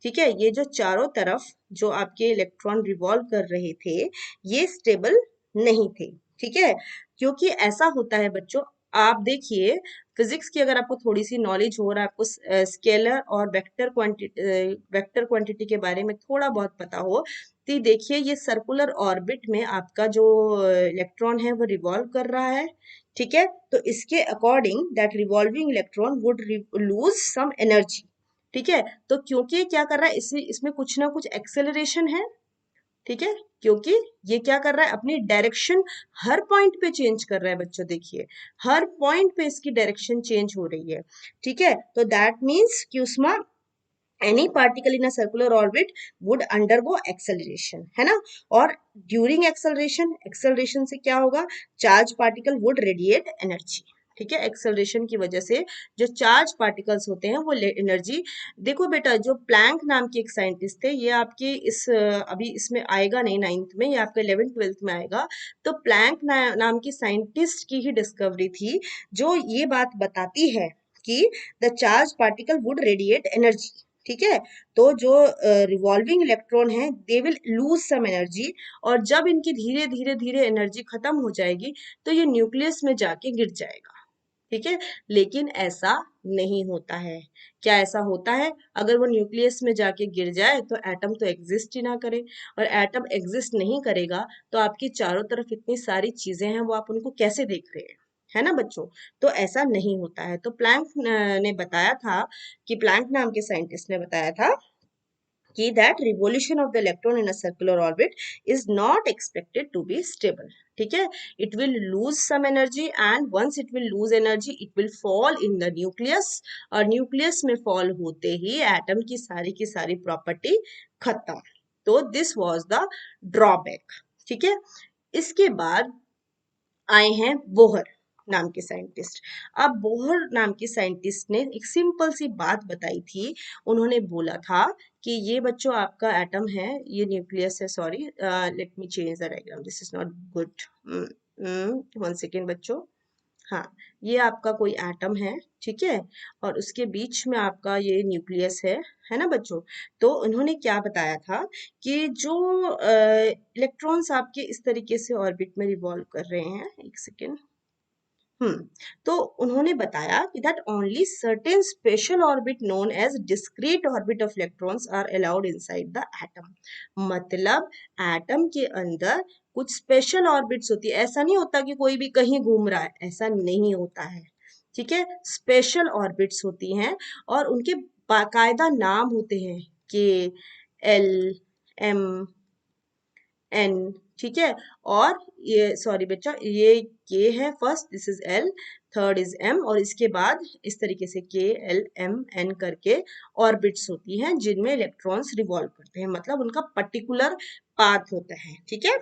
Speaker 1: ठीक है, ये जो चारों तरफ जो आपके इलेक्ट्रॉन रिवॉल्व कर रहे थे ये स्टेबल नहीं थे। ठीक है, क्योंकि ऐसा होता है बच्चों, आप देखिए फिजिक्स की अगर आपको थोड़ी सी नॉलेज हो और आपको स्केलर और वेक्टर क्वांटिटी के बारे में थोड़ा बहुत पता हो, तो देखिए ये सर्कुलर ऑर्बिट में आपका जो इलेक्ट्रॉन है वो रिवॉल्व कर रहा है। ठीक है, तो इसके according that revolving electron would lose some energy. ठीक है, तो क्योंकि क्या कर रहा है, इसमें कुछ ना कुछ एक्सेलरेशन है। ठीक है, क्योंकि ये क्या कर रहा है, अपनी डायरेक्शन हर पॉइंट पे चेंज कर रहा है बच्चों। देखिए हर पॉइंट पे इसकी डायरेक्शन चेंज हो रही है। ठीक है, तो दैट मीन्स कि उसमें any particle in a circular orbit would undergo acceleration, है ना। और ड्यूरिंग एक्सेलरेशन से क्या होगा, charge particle would radiate energy. ठीक है, एक्सेलरेशन की वजह से जो चार्ज पार्टिकल्स होते हैं वो एनर्जी, देखो बेटा जो प्लैंक नाम के एक साइंटिस्ट थे, ये आपके अभी इसमें आएगा नहीं 9th में, ये आपके 11th 12th में आएगा। तो प्लैंक नाम की साइंटिस्ट की ही डिस्कवरी थी जो ये बात बताती है कि the charge particle would radiate energy. ठीक है, तो जो रिवॉल्विंग इलेक्ट्रॉन है they will lose some energy, और जब इनकी धीरे धीरे धीरे एनर्जी खत्म हो जाएगी तो ये न्यूक्लियस में जाके गिर जाएगा। ठीक है, लेकिन ऐसा नहीं होता है। क्या ऐसा होता है, अगर वो न्यूक्लियस में जाके गिर जाए तो एटम तो एग्जिस्ट ही ना करे, और एटम एग्जिस्ट नहीं करेगा तो आपकी चारों तरफ इतनी सारी चीजें हैं वो आप उनको कैसे देख रहे हैं। है ना बच्चों। तो ऐसा नहीं होता है। तो प्लैंक ने बताया था कि प्लैंक नाम के साइंटिस्ट ने बताया था कि that revolution of the electron in a circular orbit is not expected to be stable. ठीक है, it will lose some energy and once it will lose energy it will fall in the nucleus और nucleus में fall होते ही atom की सारी property खत्म। तो this was the drawback. ठीक है, इसके बाद आए हैं बोहर नाम के साइंटिस्ट। अब बोहर नाम के साइंटिस्ट ने एक सिंपल सी बात बताई थी। उन्होंने बोला था कि ये बच्चों आपका एटम है, ये न्यूक्लियस है, sorry let me change the diagram, this is not good. 1 second बच्चों। हाँ, ये आपका कोई एटम है, ठीक है, और उसके बीच में आपका ये न्यूक्लियस है ना बच्चों। तो उन्होंने क्या बताया था कि जो इलेक्ट्रॉन्स आपके इस तरीके से ऑर्बिट में रिवॉल्व कर रहे हैं, 1 सेकेंड। तो उन्होंने बताया कि that only certain special orbit known as discrete orbit of electrons are allowed inside the atom. मतलब एटम के अंदर कुछ स्पेशल ऑर्बिट्स होती है। ऐसा नहीं होता कि कोई भी कहीं घूम रहा है, ऐसा नहीं होता है। ठीक है, स्पेशल ऑर्बिट्स होती हैं और उनके बाकायदा नाम होते हैं, के, एल, एम, एन। ठीक है, और ये सॉरी बच्चा, ये के है first, this is L, third is M, और इसके बाद इस तरीके से के, एल, एम, एन करके ऑर्बिट्स होती हैं जिनमें इलेक्ट्रॉन्स रिवॉल्व करते हैं। मतलब उनका पर्टिकुलर पाथ होता है। ठीक है,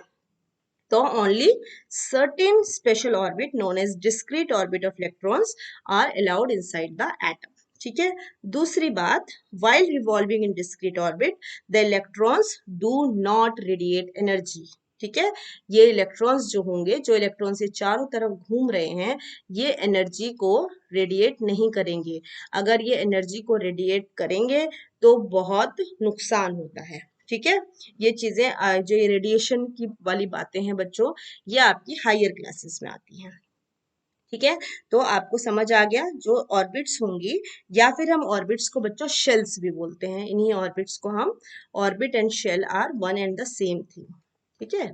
Speaker 1: तो only certain special orbit known as discrete orbit of electrons are allowed inside the atom. ठीक है, दूसरी बात, while revolving in discrete orbit the electrons do not radiate energy. ठीक है, ये इलेक्ट्रॉन्स जो होंगे, जो इलेक्ट्रॉन से चारों तरफ घूम रहे हैं, ये एनर्जी को रेडिएट नहीं करेंगे। अगर ये एनर्जी को रेडिएट करेंगे तो बहुत नुकसान होता है। ठीक है, ये चीजें जो ये रेडिएशन की वाली बातें हैं बच्चों, ये आपकी हायर क्लासेस में आती हैं। ठीक है, तो आपको समझ आ गया जो ऑर्बिट्स होंगी, या फिर हम ऑर्बिट्स को बच्चों शेल्स भी बोलते हैं। इन्हीं ऑर्बिट्स को हम, orbit and shell are one and the same thing. ठीक है,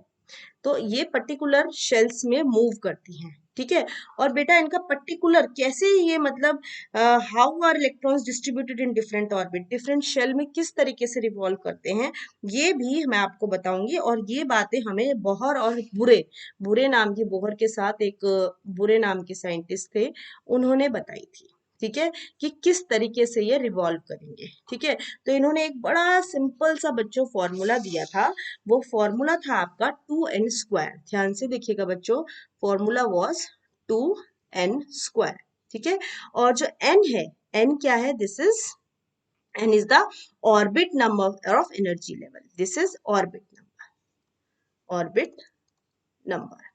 Speaker 1: तो ये पर्टिकुलर शेल्स में मूव करती हैं। ठीक है, और बेटा इनका पर्टिकुलर कैसे, ये मतलब how are electrons distributed in different orbit, different shell में किस तरीके से रिवॉल्व करते हैं, ये भी मैं आपको बताऊंगी। और ये बातें हमें बोहर और बुरे, बुरे नाम की, बोहर के साथ एक बुरे नाम के साइंटिस्ट थे, उन्होंने बताई थी। ठीक है, कि किस तरीके से ये रिवॉल्व करेंगे। ठीक है, तो इन्होंने एक बड़ा सिंपल सा बच्चों फॉर्मूला दिया था। वो फॉर्मूला था आपका 2n²। ध्यान से देखिएगा बच्चों, फॉर्मूला वाज 2n²। ठीक है, और जो n है, n क्या है, this is, n is the orbit number of energy level, this is orbit number, orbit number.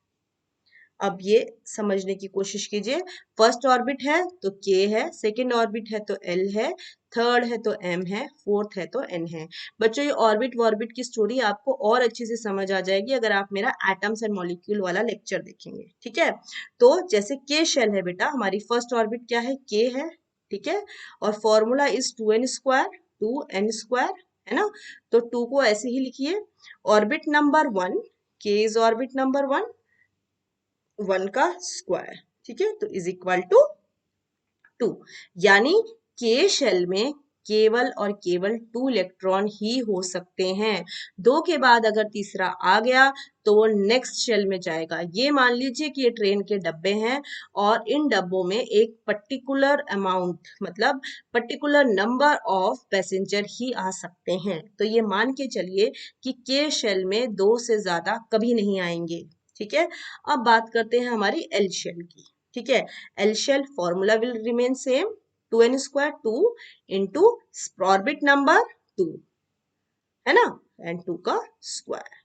Speaker 1: अब ये समझने की कोशिश कीजिए, फर्स्ट ऑर्बिट है तो k है, सेकंड ऑर्बिट है तो l है, थर्ड है तो m है, फोर्थ है तो n है। बच्चों ये ऑर्बिट वॉर्बिट की स्टोरी आपको और अच्छे से समझ आ जाएगी अगर आप मेरा एटम्स एंड मॉलिक्यूल वाला लेक्चर देखेंगे। ठीक है, तो जैसे k शेल है बेटा, हमारी फर्स्ट ऑर्बिट क्या है, k है। ठीक है, और फॉर्मूला इज 2n², 2n², है ना। तो 2 को ऐसे ही लिखिए, orbit number 1, k is orbit number 1, 1 का स्क्वायर। ठीक है, तो इज इक्वल टू 2, यानी के शेल में केवल और केवल 2 इलेक्ट्रॉन ही हो सकते हैं। 2 के बाद अगर तीसरा आ गया तो वो नेक्स्ट शेल में जाएगा। ये मान लीजिए कि ये ट्रेन के डब्बे हैं और इन डब्बों में एक पर्टिकुलर अमाउंट, मतलब पर्टिकुलर नंबर ऑफ पैसेंजर ही आ सकते हैं। तो ये मान के चलिए कि के शेल में 2 से ज्यादा कभी नहीं आएंगे। ठीक है, अब बात करते हैं हमारी एल शेल की। ठीक है, L shell formula will remain same, 2n², 2 into orbit number 2, है ना, एंड 2 का स्क्वायर।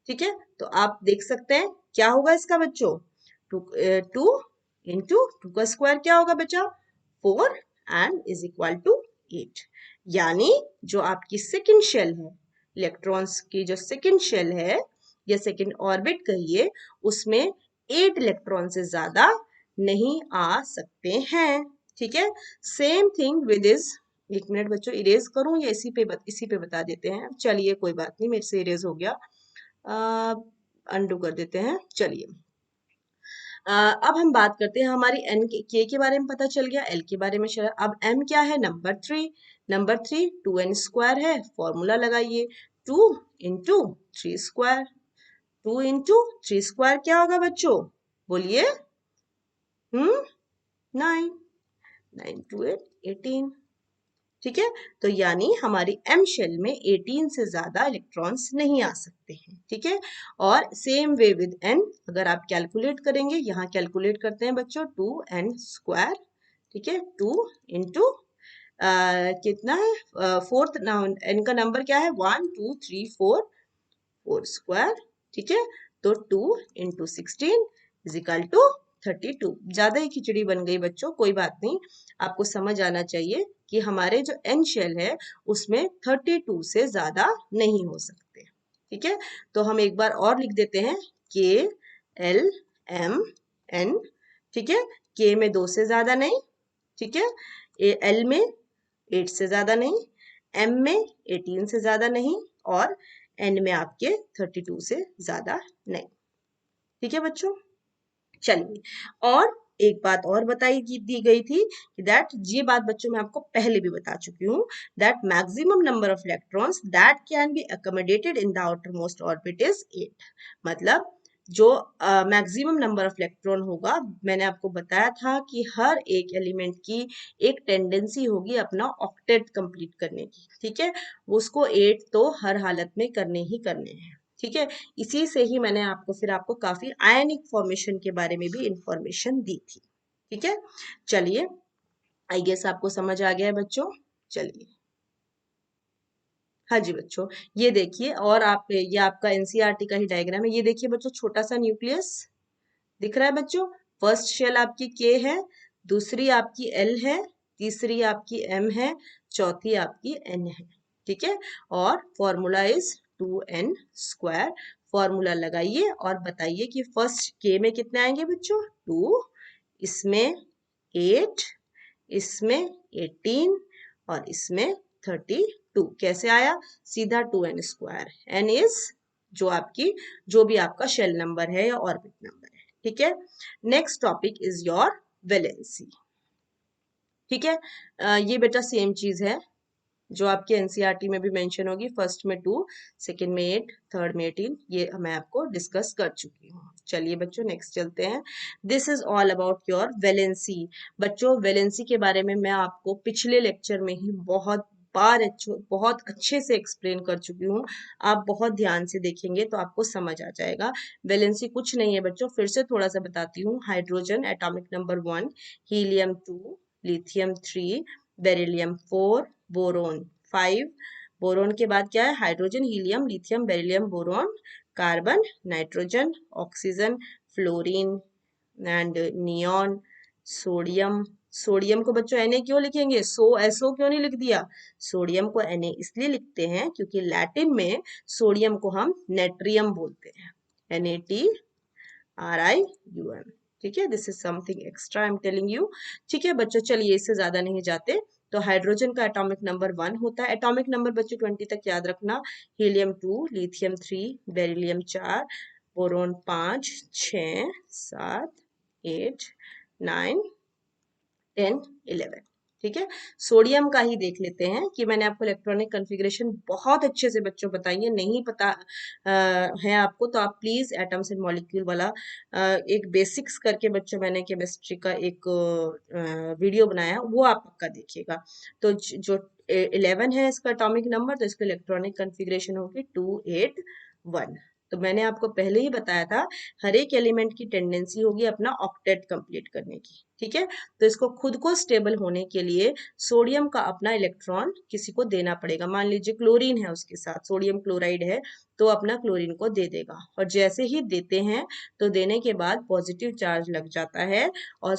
Speaker 1: ठीक है, तो आप देख सकते हैं क्या होगा इसका बच्चों, 2 इंटू 2 का स्क्वायर क्या होगा बच्चा, 4 एंड इज इक्वल टू 8। यानी जो आपकी सेकंड शेल है, इलेक्ट्रॉन्स की जो सेकंड शेल है या सेकंड ऑर्बिट कहिए, उसमें 8 इलेक्ट्रॉन से ज्यादा नहीं आ सकते हैं। ठीक है, same thing with is, 1 minute बच्चों, इरेज करूं या इसी पे बता देते हैं। चलिए कोई बात नहीं, मेरे से इरेज हो गया, अनडू कर देते हैं। चलिए, अब हम बात करते हैं हमारी एन के बारे में पता चल गया, एल के बारे में चला। अब एम क्या है? नंबर थ्री 2n² है। फॉर्मूला लगाइए, 2 × 3²। 2 × 3² क्या होगा बच्चों? बोलिए। 9। 9 × 2 = 18। ठीक है, तो यानी हमारी एम शेल में 18 से ज्यादा इलेक्ट्रॉन्स नहीं आ सकते हैं। ठीक है, और सेम वे विद एन, अगर आप कैलकुलेट करेंगे, यहाँ कैलकुलेट करते हैं बच्चों, 2n²। ठीक है, 2 × कितना है? फोर्थ, एन का नंबर क्या है? 1 2 3 4, 4²। ठीक है, तो 2 × 16 = 32। ज्यादा ही खिचड़ी बन गई बच्चों, कोई बात नहीं, आपको समझ आना चाहिए कि हमारे जो एन शेल है उसमें 32 से ज्यादा नहीं हो सकते। ठीक है, तो हम एक बार और लिख देते हैं, के एल एम एन। ठीक है, के में 2 से ज्यादा नहीं। ठीक है, एल में 8 से ज्यादा नहीं, एम में 18 से ज्यादा नहीं, और एन में आपके 32 से ज्यादा नहीं। ठीक है बच्चों, चलिए, और एक बात और बताई दी गई थी कि दैट, ये बात बच्चों मैं आपको पहले भी बता चुकी हूँ, that maximum number of electrons that can be accommodated in the outer most orbit is 8। मतलब जो मैक्सिमम नंबर ऑफ इलेक्ट्रॉन होगा, मैंने आपको बताया था कि हर एक एलिमेंट की एक टेंडेंसी होगी अपना ऑक्टेट कंप्लीट करने की। ठीक है, उसको 8 तो हर हालत में करने ही करने हैं। ठीक है, इसी से ही मैंने आपको काफी आयनिक फॉर्मेशन के बारे में भी इंफॉर्मेशन दी थी। ठीक है, चलिए, आई गेस आपको समझ आ गया है बच्चों। चलिए, हाँ जी बच्चों, ये देखिए, और आप, ये आपका एनसीईआरटी का ही डायग्राम है। ये देखिए बच्चों, छोटा सा न्यूक्लियस दिख रहा है बच्चों। फर्स्ट शेल आपकी के है, दूसरी आपकी एल है, तीसरी आपकी एम है, चौथी आपकी एन है। ठीक है, और फॉर्मूला इज 2n²। फॉर्मूला लगाइए और बताइए कि फर्स्ट के में कितने आएंगे बच्चों? 2, इसमें 8, इसमें 18, और इसमें 32। कैसे आया? सीधा 2n²। एन इज जो आपकी, जो भी आपका शेल नंबर है या ऑर्बिट नंबर है। ठीक है, next topic is your valency. ठीक है, ये बेटा सेम चीज है जो आपके एनसीईआरटी में भी मेंशन होगी। फर्स्ट में 2, सेकंड में 8, थर्ड में 18, ये मैं आपको डिस्कस कर चुकी हूँ। चलिए बच्चों, नेक्स्ट चलते हैं। This is all about your valency. बच्चों, वैलेंसी के बारे में मैं आपको पिछले लेक्चर में ही बहुत अच्छे से एक्सप्लेन कर चुकी हूँ। आप बहुत ध्यान से देखेंगे तो आपको समझ आ जाएगा। वैलेंसी कुछ नहीं है बच्चों, फिर से थोड़ा सा बताती हूँ। Hydrogen atomic number 1, helium 2, lithium 3, beryllium 4, boron 5। Boron के बाद क्या है? Hydrogen, helium, lithium, beryllium, boron, carbon, nitrogen, oxygen, fluorine and neon, sodium. Sodium को बच्चों Na क्यों लिखेंगे? SO क्यों नहीं लिख दिया? सोडियम को Na इसलिए लिखते हैं क्योंकि लैटिन में सोडियम को हम नेट्रियम बोलते हैं। NaTrIum। ठीक है, this is something extra I am telling you. ठीक है बच्चों, चलिए इससे ज्यादा नहीं जाते। तो हाइड्रोजन का एटॉमिक नंबर 1 होता है। एटॉमिक नंबर बच्चों 20 तक याद रखना। Helium 2, lithium 3, beryllium 4, boron 5, 6, 7, 8, 9, 10, 11। ठीक है, सोडियम का ही देख लेते हैं कि मैंने आपको इलेक्ट्रॉनिक कॉन्फ़िगरेशन बहुत अच्छे से बच्चों बताई है। नहीं पता है आपको तो आप प्लीज एटम्स एंड मॉलिक्यूल वाला एक बेसिक्स करके बच्चों मैंने केमिस्ट्री का एक वीडियो बनाया है, वो आप पक्का देखिएगा। तो जो 11 है इसका एटॉमिक नंबर, तो इसका इलेक्ट्रॉनिक कॉन्फ़िगरेशन होगी 281। तो मैंने आपको पहले ही बताया था, हर एक एलिमेंट की टेंडेंसी होगी अपना ऑक्टेट कंप्लीट करने की। ठीक है, तो इसको खुद को स्टेबल होने के लिए सोडियम का अपना इलेक्ट्रॉन किसी को देना पड़ेगा। मान लीजिए क्लोरीन है, उसके साथ सोडियम क्लोराइड है, तो अपना क्लोरीन को दे देगा। और जैसे ही देते हैं तो देने के बाद पॉजिटिव चार्ज लग जाता है, और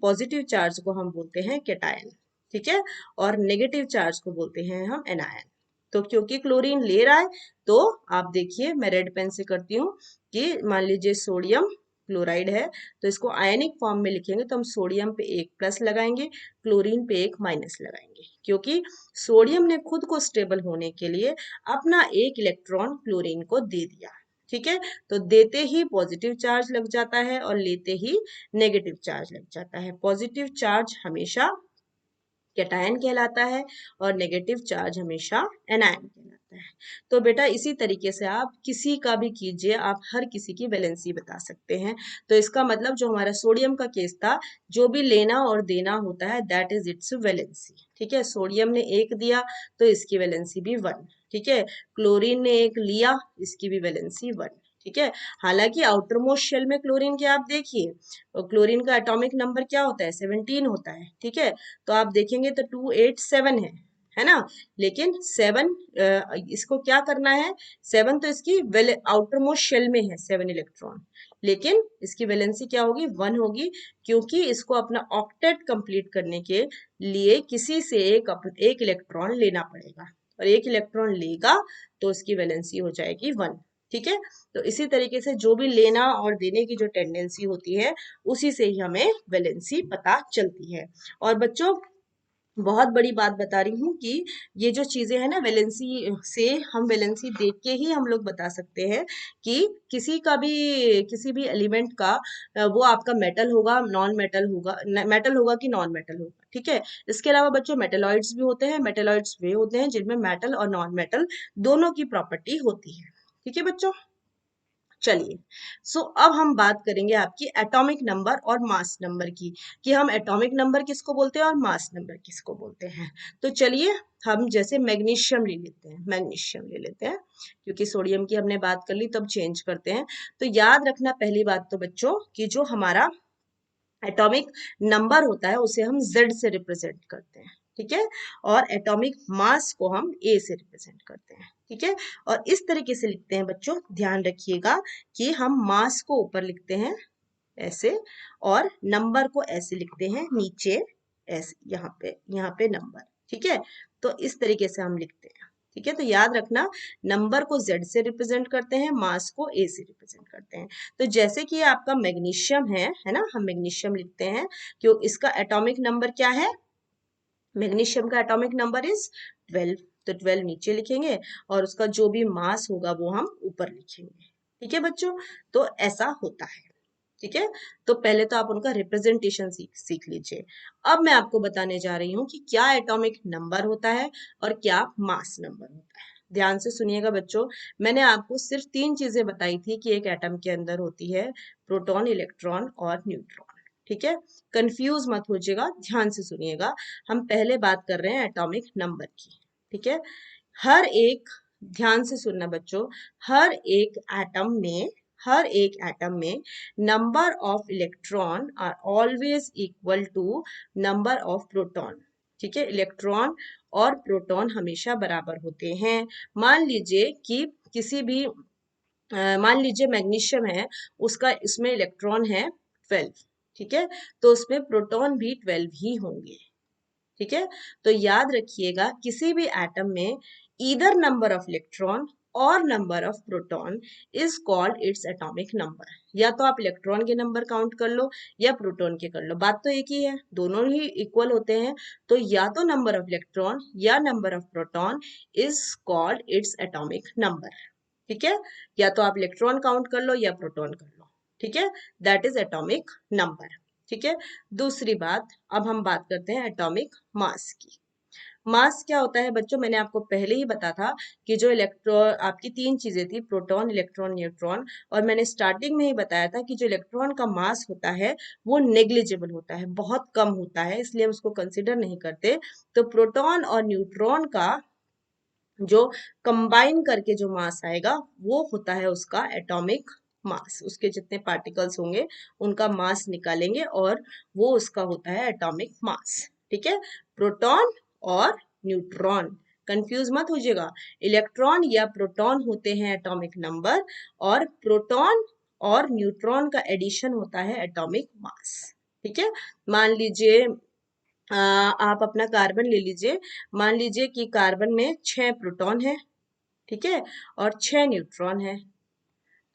Speaker 1: पॉजिटिव चार्ज को हम बोलते हैं कैटायन। ठीक है, और नेगेटिव चार्ज को बोलते हैं हम एनायन। तो क्योंकि क्लोरीन ले रहा है, तो आप देखिए मैं रेड पेन से करती हूँ कि मान लीजिए सोडियम क्लोराइड है, तो इसको आयनिक फॉर्म में लिखेंगे तो हम सोडियम पे एक प्लस लगाएंगे, क्लोरीन पे एक माइनस लगाएंगे, क्योंकि सोडियम ने खुद को स्टेबल होने के लिए अपना एक इलेक्ट्रॉन क्लोरीन को दे दिया। ठीक है, तो देते ही पॉजिटिव चार्ज लग जाता है और लेते ही नेगेटिव चार्ज लग जाता है। पॉजिटिव चार्ज हमेशा कैटायन कहलाता है और नेगेटिव चार्ज हमेशा एनायन कहलाता है। तो बेटा इसी तरीके से आप किसी का भी कीजिए, आप हर किसी की वैलेंसी बता सकते हैं। तो इसका मतलब जो हमारा सोडियम का केस था, जो भी लेना और देना होता है दैट इज इट्स वैलेंसी। ठीक है, सोडियम ने 1 दिया तो इसकी वैलेंसी भी 1। ठीक है, क्लोरीन ने 1 लिया, इसकी भी वैलेंसी 1। ठीक है, हालांकि आउटर मोस्ट शेल में क्लोरीन के आप देखिए, क्लोरीन का एटॉमिक नंबर क्या होता है, 17 होता है। ठीक है, तो आप देखेंगे तो 287 है ना, लेकिन 7 इसको क्या करना है, 7 तो इसकी आउटर मोस्ट शेल में है 7 इलेक्ट्रॉन, लेकिन इसकी वैलेंसी क्या होगी, 1 होगी, क्योंकि इसको अपना ऑक्टेट कंप्लीट करने के लिए किसी से एक इलेक्ट्रॉन लेना पड़ेगा, और 1 इलेक्ट्रॉन लेगा तो इसकी वैलेंसी हो जाएगी 1। ठीक है, तो इसी तरीके से जो भी लेना और देने की जो टेंडेंसी होती है उसी से ही हमें वैलेंसी पता चलती है। और बच्चों बहुत बड़ी बात बता रही हूँ कि ये जो चीजें हैं ना, वैलेंसी से हम वैलेंसी देख के ही हम लोग बता सकते हैं कि किसी भी एलिमेंट का वो आपका मेटल होगा, नॉन मेटल होगा, मेटल होगा कि नॉन मेटल होगा। ठीक है, इसके अलावा बच्चों मेटेलॉइड्स भी होते हैं। मेटेलॉइड्स वे होते हैं जिनमें मेटल और नॉन मेटल दोनों की प्रॉपर्टी होती है। ठीक है बच्चों, चलिए अब हम बात करेंगे आपकी एटॉमिक नंबर और मास नंबर की, कि हम एटॉमिक नंबर किसको बोलते हैं और मास नंबर किसको बोलते हैं। तो चलिए हम जैसे मैग्नीशियम ले लेते हैं, मैग्नीशियम ले लेते हैं, क्योंकि सोडियम की हमने बात कर ली, तब चेंज करते हैं। तो याद रखना पहली बात तो बच्चों कि जो हमारा एटॉमिक नंबर होता है उसे हम Z से रिप्रेजेंट करते हैं। ठीक है, और एटॉमिक मास को हम A से रिप्रेजेंट करते हैं। ठीक है, और इस तरीके से लिखते हैं बच्चों, ध्यान रखिएगा कि हम मास को ऊपर लिखते हैं ऐसे, और नंबर को ऐसे लिखते हैं नीचे ऐसे, यहाँ पे नंबर। ठीक है, तो इस तरीके से हम लिखते हैं। ठीक है, तो याद रखना नंबर को Z से रिप्रेजेंट करते हैं, मास को A से रिप्रेजेंट करते हैं। तो जैसे कि ये आपका मैग्नीशियम है ना, हम मैग्नीशियम लिखते हैं, क्यों इसका एटॉमिक नंबर क्या है, मैग्नीशियम का एटॉमिक नंबर इज 12, तो 12 नीचे लिखेंगे और उसका जो भी मास होगा वो हम ऊपर लिखेंगे। ठीक है बच्चों, तो ऐसा होता है। ठीक है, तो पहले तो आप उनका रिप्रेजेंटेशन सीख लीजिए। अब मैं आपको बताने जा रही हूँ कि क्या एटॉमिक नंबर होता है और क्या मास नंबर होता है। ध्यान से सुनिएगा बच्चों, मैंने आपको सिर्फ 3 चीजें बताई थी कि एक एटम के अंदर होती है, प्रोटॉन, इलेक्ट्रॉन और न्यूट्रॉन। ठीक है, कंफ्यूज मत होइएगा, ध्यान से सुनिएगा। हम पहले बात कर रहे हैं एटॉमिक नंबर की। ठीक है, हर एक, ध्यान से सुनना बच्चों, हर एक एटम में हर एक एटम में number of electron are always equal to number of proton. ठीक है, इलेक्ट्रॉन और प्रोटॉन हमेशा बराबर होते हैं। मान लीजिए कि किसी भी मान लीजिए मैग्नीशियम है, उसका इसमें इलेक्ट्रॉन है 12। ठीक है, तो उसमें प्रोटॉन भी 12 ही होंगे। ठीक है, तो याद रखिएगा किसी भी एटम में ईदर नंबर ऑफ इलेक्ट्रॉन और number of proton is called its atomic number. या तो आप इलेक्ट्रॉन के नंबर काउंट कर लो या प्रोटॉन के कर लो, बात तो एक ही है, दोनों ही इक्वल होते हैं। तो या तो नंबर ऑफ इलेक्ट्रॉन या number of proton is called its atomic number. ठीक है, या तो आप इलेक्ट्रॉन काउंट कर लो या प्रोटॉन कर लो। ठीक है, दैट इज एटॉमिक नंबर। ठीक है, दूसरी बात, अब हम बात करते हैं एटॉमिक मास की। मास क्या होता है बच्चों, मैंने आपको पहले ही बता था कि जो इलेक्ट्रॉन, आपकी 3 चीजें थी, प्रोटॉन, इलेक्ट्रॉन, न्यूट्रॉन, और मैंने स्टार्टिंग में ही बताया था कि जो इलेक्ट्रॉन का मास होता है वो नेग्लिजिबल होता है, बहुत कम होता है, इसलिए हम उसको कंसिडर नहीं करते। तो प्रोटॉन और न्यूट्रॉन का जो कंबाइन करके जो मास आएगा वो होता है उसका एटॉमिक मास। उसके जितने पार्टिकल्स होंगे उनका मास निकालेंगे और वो उसका होता है एटॉमिक मास। ठीक है, प्रोटॉन और न्यूट्रॉन, कंफ्यूज मत होइएगा, इलेक्ट्रॉन या प्रोटॉन होते हैं एटॉमिक नंबर, और प्रोटॉन और न्यूट्रॉन का एडिशन होता है एटॉमिक मास। ठीक है, मान लीजिए आप अपना कार्बन ले लीजिए, मान लीजिए कि कार्बन में 6 प्रोटॉन है। ठीक है, और 6 न्यूट्रॉन है,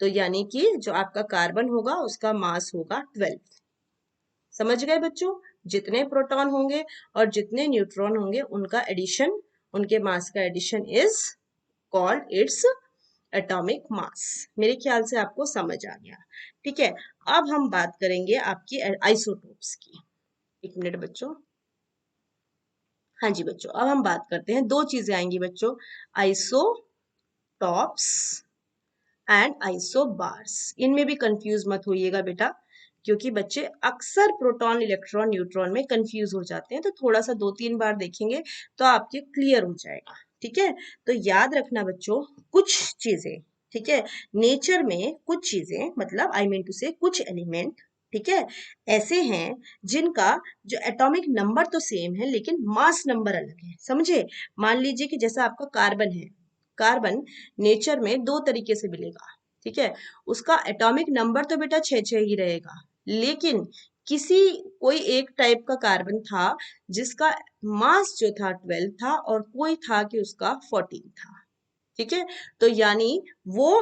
Speaker 1: तो यानी कि जो आपका कार्बन होगा उसका मास होगा 12। समझ गए बच्चों, जितने प्रोटॉन होंगे और जितने न्यूट्रॉन होंगे उनका एडिशन, उनके मास का addition is called its atomic mass. मेरे ख्याल से आपको समझ आ गया। ठीक है, अब हम बात करेंगे आपकी आइसोटोप्स की। एक मिनट बच्चों। हाँ जी बच्चों, अब हम बात करते हैं, दो चीजें आएंगी बच्चों, आइसोटॉप्स एंड आइसोबार्स। इनमें भी कंफ्यूज मत होइएगा बेटा, क्योंकि बच्चे अक्सर प्रोटॉन इलेक्ट्रॉन न्यूट्रॉन में कंफ्यूज हो जाते हैं, तो थोड़ा सा 2-3 बार देखेंगे तो आपके क्लियर हो जाएगा। ठीक है, तो याद रखना बच्चों, कुछ चीजें, ठीक है, नेचर में कुछ चीजें, मतलब आई मीन टू से कुछ एलिमेंट, ठीक है, ऐसे हैं जिनका जो एटॉमिक नंबर तो सेम है लेकिन मास नंबर अलग है। समझे? मान लीजिए कि जैसा आपका कार्बन है, कार्बन नेचर में दो तरीके से मिलेगा। ठीक है, उसका एटॉमिक नंबर तो बेटा 6 ही रहेगा, लेकिन किसी कोई एक टाइप का कार्बन था जिसका मास जो था 12 था, और कोई था कि उसका 14 था। ठीक है, तो यानी वो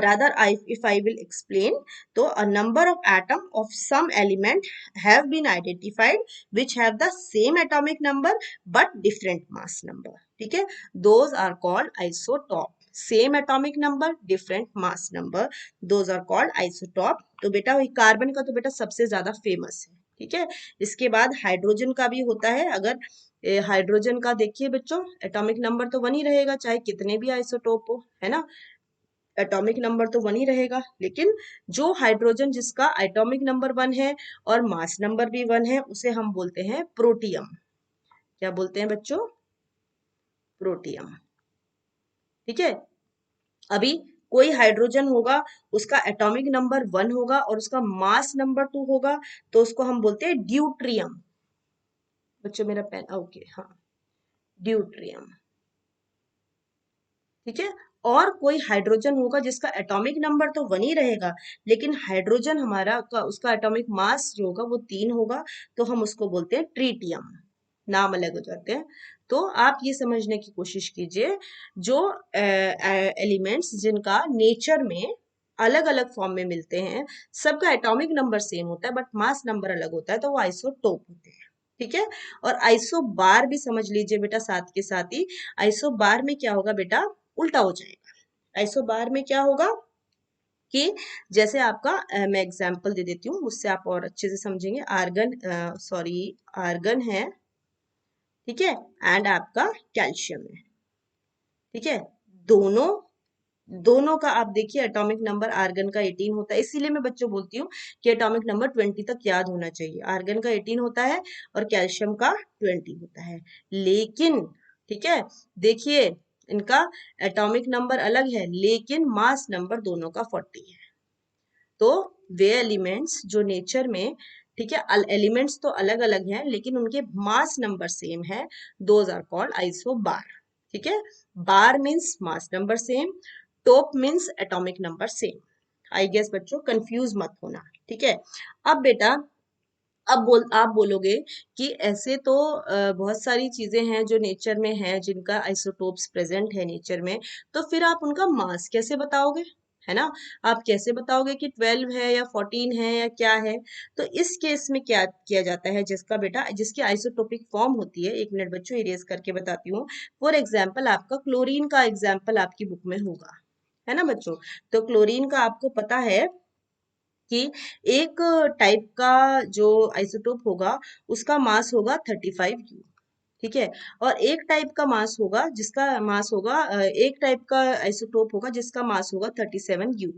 Speaker 1: rather if I will explain, so a number of atom of some element have been identified which have the same atomic number but different mass number. ठीक है, those are called isotope. Same atomic number, different mass number, those are called isotope. तो बेटा वही carbon का तो बेटा सबसे ज्यादा फेमस है। ठीक है, इसके बाद हाइड्रोजन का भी होता है। अगर हाइड्रोजन का देखिए बच्चों, एटॉमिक नंबर तो 1 ही रहेगा चाहे कितने भी आइसोटोप हो, है ना, एटॉमिक नंबर तो 1 ही रहेगा, लेकिन जो हाइड्रोजन जिसका एटॉमिक नंबर 1 है और मास नंबर भी 1 है, उसे हम बोलते हैं प्रोटियम। क्या बोलते हैं बच्चों? प्रोटियम। ठीक है, अभी कोई हाइड्रोजन होगा, उसका एटॉमिक नंबर 1 होगा और उसका मास नंबर 2 होगा, तो उसको हम बोलते हैं ड्यूट्रियम। बच्चों मेरा पेन, ओके, हाँ, ड्यूट्रियम। ठीक है, और कोई हाइड्रोजन होगा जिसका एटॉमिक नंबर तो 1 ही रहेगा, लेकिन हाइड्रोजन हमारा का उसका एटॉमिक मास जो होगा वो 3 होगा, तो हम उसको बोलते हैं ट्रीटियम। नाम अलग हो जाते हैं। तो आप ये समझने की कोशिश कीजिए, जो एलिमेंट्स जिनका नेचर में अलग अलग फॉर्म में मिलते हैं, सबका एटॉमिक नंबर सेम होता है बट मास नंबर अलग होता है, तो वो आइसोटोप होते हैं। ठीक है, और आइसोबार भी समझ लीजिए बेटा साथ के साथ ही। आइसोबार में क्या होगा बेटा, उल्टा हो जाएगा। आइसोबार में क्या होगा कि जैसे आपका मैं एग्जांपल दे देती हूँ, उससे आप और अच्छे से समझेंगे। आर्गन, सॉरी, आर्गन है, ठीक है, एंड आपका कैल्शियम है। ठीक है, दोनों दोनों का आप देखिए एटॉमिक नंबर, आर्गन का 18 होता है, इसीलिए मैं बच्चों बोलती हूँ कि एटॉमिक नंबर 20 तक याद होना चाहिए। आर्गन का 18 होता है और कैल्शियम का 20 होता है, लेकिन ठीक है, देखिए इनका एटॉमिक नंबर अलग है लेकिन मास नंबर दोनों का 40 है। तो वे एलिमेंट्स जो नेचर में, ठीक है, एलिमेंट्स तो अलग अलग हैं लेकिन उनके मास नंबर सेम है, दोज आर कॉल्ड आइसोबार। ठीक है, bar means mass number same, tope means atomic number same. I guess बच्चों कंफ्यूज मत होना। ठीक है, अब बेटा आप बोलोगे कि ऐसे तो बहुत सारी चीजें हैं जो नेचर में है जिनका आइसोटोप्स प्रेजेंट है नेचर में, तो फिर आप उनका मास कैसे बताओगे, है ना? आप कैसे बताओगे कि 12 है या 14 है या क्या है? तो इस केस में क्या किया जाता है, जिसका बेटा जिसकी आइसोटोपिक फॉर्म होती है, एक मिनट बच्चों इरेज करके बताती हूँ। फॉर एग्जाम्पल आपका क्लोरीन का एग्जाम्पल आपकी बुक में होगा, है ना बच्चों? तो क्लोरीन का आपको पता है कि एक टाइप का जो आइसोटोप होगा उसका मास होगा 35 U। ठीक है, और एक टाइप का मास होगा जिसका मास होगा एक टाइप का आइसोटोप होगा जिसका मास होगा 37U।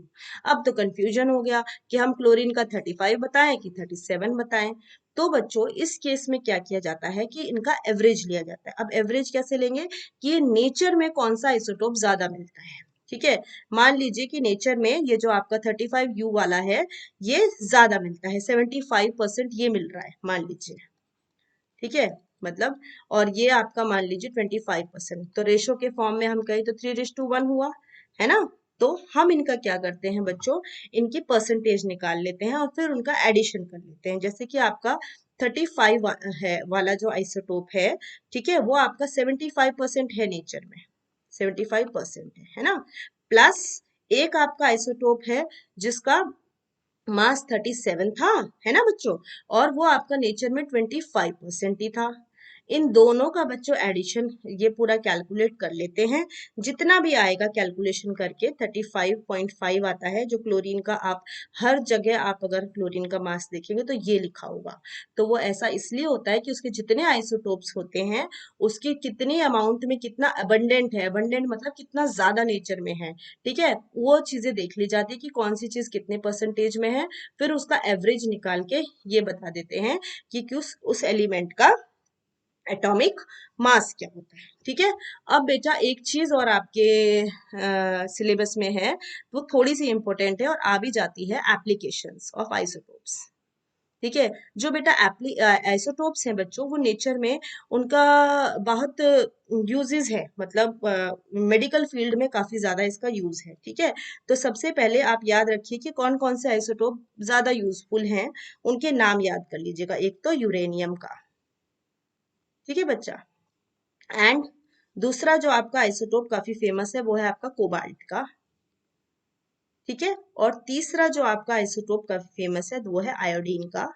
Speaker 1: अब तो कंफ्यूजन हो गया कि हम क्लोरीन का 35 बताएं कि 37 बताएं। तो बच्चों इस केस में क्या किया जाता है कि इनका एवरेज लिया जाता है। अब एवरेज कैसे लेंगे कि नेचर में कौन सा आइसोटोप ज्यादा मिलता है। ठीक है, मान लीजिए कि नेचर में ये जो आपका 35U वाला है ये ज्यादा मिलता है, 75% ये मिल रहा है मान लीजिए। ठीक है, मतलब, और ये आपका मान लीजिए 25%, तो रेशो के फॉर्म में हम कहें तो 3:1 हुआ, है ना? तो हम इनका क्या करते हैं बच्चों, इनकी परसेंटेज निकाल लेते हैं और फिर उनका एडिशन कर लेते हैं। जैसे कि आपका 35 है वाला जो आइसोटोप है, ठीक है, वो आपका 75% है नेचर में, 75% है ना? प्लस एक आपका आइसोटोप है जिसका मास 37 था, है ना बच्चों, और वो आपका नेचर में 25% ही था। इन दोनों का बच्चों एडिशन ये पूरा कैलकुलेट कर लेते हैं। जितना भी आएगा कैलकुलेशन करके 35.5 आता है, जो क्लोरीन का आप हर जगह आप अगर क्लोरीन का मास देखेंगे तो ये लिखा होगा। तो वो ऐसा इसलिए होता है कि उसके जितने आइसोटोप्स होते हैं उसके कितने अमाउंट में कितना अबंडेंट है, अबंडेंट मतलब कितना ज्यादा नेचर में है, ठीक है, वो चीजें देख ली जाती है कि कौन सी चीज कितने परसेंटेज में है, फिर उसका एवरेज निकाल के ये बता देते हैं कि उस एलिमेंट का एटॉमिक मास क्या होता है। ठीक है, अब बेटा एक चीज और आपके सिलेबस में है, वो थोड़ी सी इंपॉर्टेंट है और आ भी जाती है, एप्लीकेशंस ऑफ आइसोटोप्स। ठीक है, जो बेटा आइसोटोप्स हैं बच्चों, वो नेचर में उनका बहुत यूजेस है, मतलब मेडिकल फील्ड में काफी ज्यादा इसका यूज है। ठीक है, तो सबसे पहले आप याद रखिए कि कौन कौन से आइसोटोप ज्यादा यूजफुल हैं, उनके नाम याद कर लीजिएगा। एक तो यूरेनियम का, ठीक है बच्चा, एंड दूसरा जो आपका आइसोटोप काफी फेमस है वो है आपका कोबाल्ट का। ठीक है, और तीसरा जो आपका आइसोटोप काफी फेमस है वो है आयोडीन का।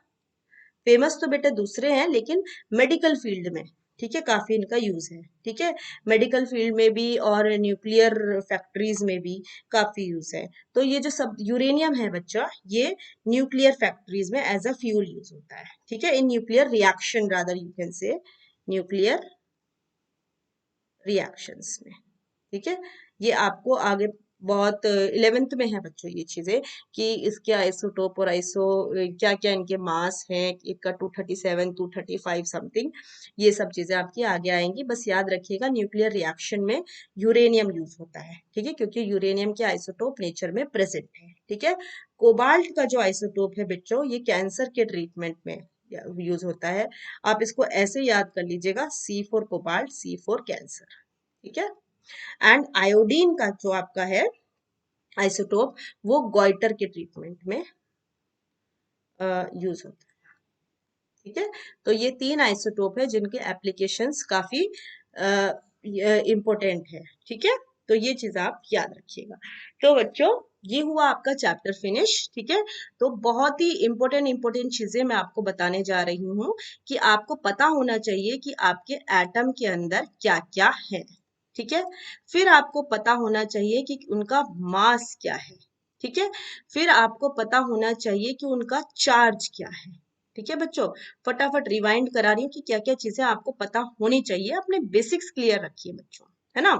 Speaker 1: फेमस तो बेटा दूसरे हैं लेकिन मेडिकल फील्ड में, ठीक है, काफी इनका यूज है। ठीक है, मेडिकल फील्ड में भी और न्यूक्लियर फैक्ट्रीज में भी काफी यूज है। तो ये जो सब यूरेनियम है बच्चा, ये न्यूक्लियर फैक्ट्रीज में एज अ फ्यूल यूज होता है। ठीक है, in nuclear reaction rather you can say, nuclear reactions में। ठीक है, ये आपको आगे बहुत 11th में है बच्चों ये चीजें, कि इसके आइसोटोप और आइसो क्या क्या इनके मास हैं, एक का 237 235 समथिंग, ये सब चीजें आपकी आगे आएंगी। बस याद रखिएगा न्यूक्लियर रिएक्शन में यूरेनियम यूज होता है। ठीक है, क्योंकि यूरेनियम के आइसोटोप नेचर में प्रेजेंट है। ठीक है, कोबाल्ट का जो आइसोटोप है बच्चों, ये कैंसर के ट्रीटमेंट में यूज होता है। आप इसको ऐसे याद कर लीजिएगा, C4 कोबाल्ट, C4 कैंसर। ठीक है, एंड आयोडीन का जो आपका है आइसोटोप, वो गॉइटर के ट्रीटमेंट में यूज होता है। ठीक है, तो ये तीन आइसोटोप है जिनके एप्लीकेशंस काफी इम्पोर्टेंट है। ठीक है, तो ये चीज आप याद रखिएगा। तो बच्चों ये हुआ आपका चैप्टर फिनिश। ठीक है, तो बहुत ही इंपॉर्टेंट चीजें मैं आपको बताने जा रही हूँ कि आपको पता होना चाहिए कि आपके एटम के अंदर क्या क्या है। ठीक है, फिर आपको पता होना चाहिए कि उनका मास क्या है। ठीक है, फिर आपको पता होना चाहिए कि उनका चार्ज क्या है। ठीक है बच्चों, फटाफट रिवाइंड करा रही हूँ कि क्या क्या चीजें आपको पता होनी चाहिए, अपने बेसिक्स क्लियर रखिए बच्चों, है ना।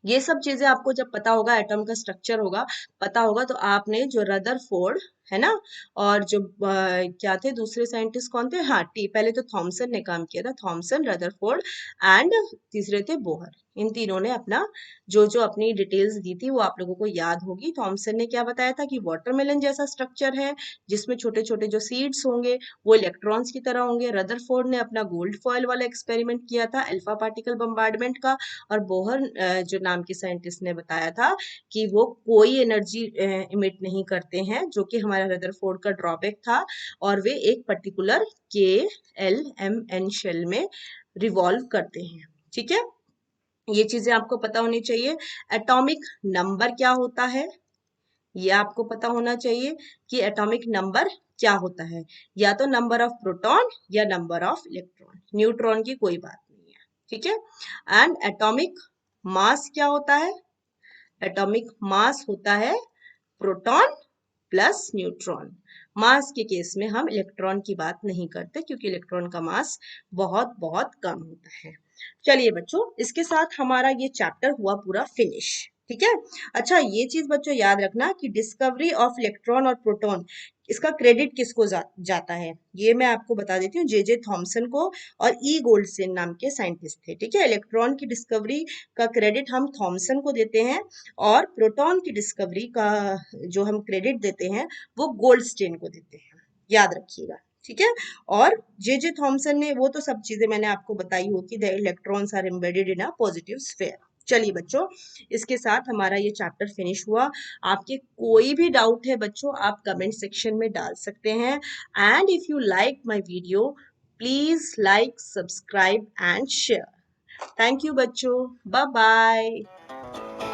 Speaker 1: ये सब चीजें आपको जब पता होगा, एटम का स्ट्रक्चर होगा पता होगा, तो आपने जो रदरफोर्ड है ना, और जो क्या थे दूसरे साइंटिस्ट कौन थे, हाँ टी, पहले तो थॉमसन ने काम किया था, थॉमसन, रदरफोर्ड एंड तीसरे थे बोहर। इन तीनों ने अपना जो जो अपनी डिटेल्स दी थी वो आप लोगों को याद होगी। थॉमसन ने क्या बताया था कि वाटरमेलन जैसा स्ट्रक्चर है, जिसमें छोटे छोटे जो सीड्स होंगे वो इलेक्ट्रॉन्स की तरह होंगे। रदरफोर्ड ने अपना गोल्ड फॉयल वाला एक्सपेरिमेंट किया था, अल्फा पार्टिकल बम्बार्डमेंट का। और बोहर जो नाम के साइंटिस्ट ने बताया था कि वो कोई एनर्जी इमिट नहीं करते हैं, जो कि हमारा रदरफोर्ड का ड्रॉबैक था, और वे एक पर्टिकुलर KLMN शेल में रिवॉल्व करते हैं। ठीक है, ये चीजें आपको पता होनी चाहिए। एटॉमिक नंबर क्या होता है, ये आपको पता होना चाहिए कि एटॉमिक नंबर क्या होता है, या तो नंबर ऑफ प्रोटॉन या नंबर ऑफ इलेक्ट्रॉन, न्यूट्रॉन की कोई बात नहीं है। ठीक है, एंड एटॉमिक मास क्या होता है, एटॉमिक मास होता है प्रोटॉन प्लस न्यूट्रॉन। मास के केस में हम इलेक्ट्रॉन की बात नहीं करते, क्योंकि इलेक्ट्रॉन का मास बहुत बहुत कम होता है। चलिए बच्चों, इसके साथ हमारा ये चैप्टर हुआ पूरा फिनिश। ठीक है, अच्छा ये चीज बच्चों याद रखना कि डिस्कवरी ऑफ इलेक्ट्रॉन और प्रोटॉन, इसका क्रेडिट किसको जाता है, ये मैं आपको बता देती हूँ, जे थॉमसन को और गोल्डस्टीन नाम के साइंटिस्ट थे। ठीक है, इलेक्ट्रॉन की डिस्कवरी का क्रेडिट हम थॉमसन को देते हैं, और प्रोटॉन की डिस्कवरी का जो हम क्रेडिट देते हैं वो गोल्डस्टीन को देते हैं, याद रखिएगा। ठीक है, और जे थॉमसन ने, वो तो सब चीजें मैंने आपको बताई हो कि the electrons are embedded in a positive sphere. चलिए बच्चों, इसके साथ हमारा ये चैप्टर फिनिश हुआ। आपके कोई भी डाउट है बच्चों, आप कमेंट सेक्शन में डाल सकते हैं। And if you like my video, please like, subscribe and share. Thank you बच्चों, बाय बाय।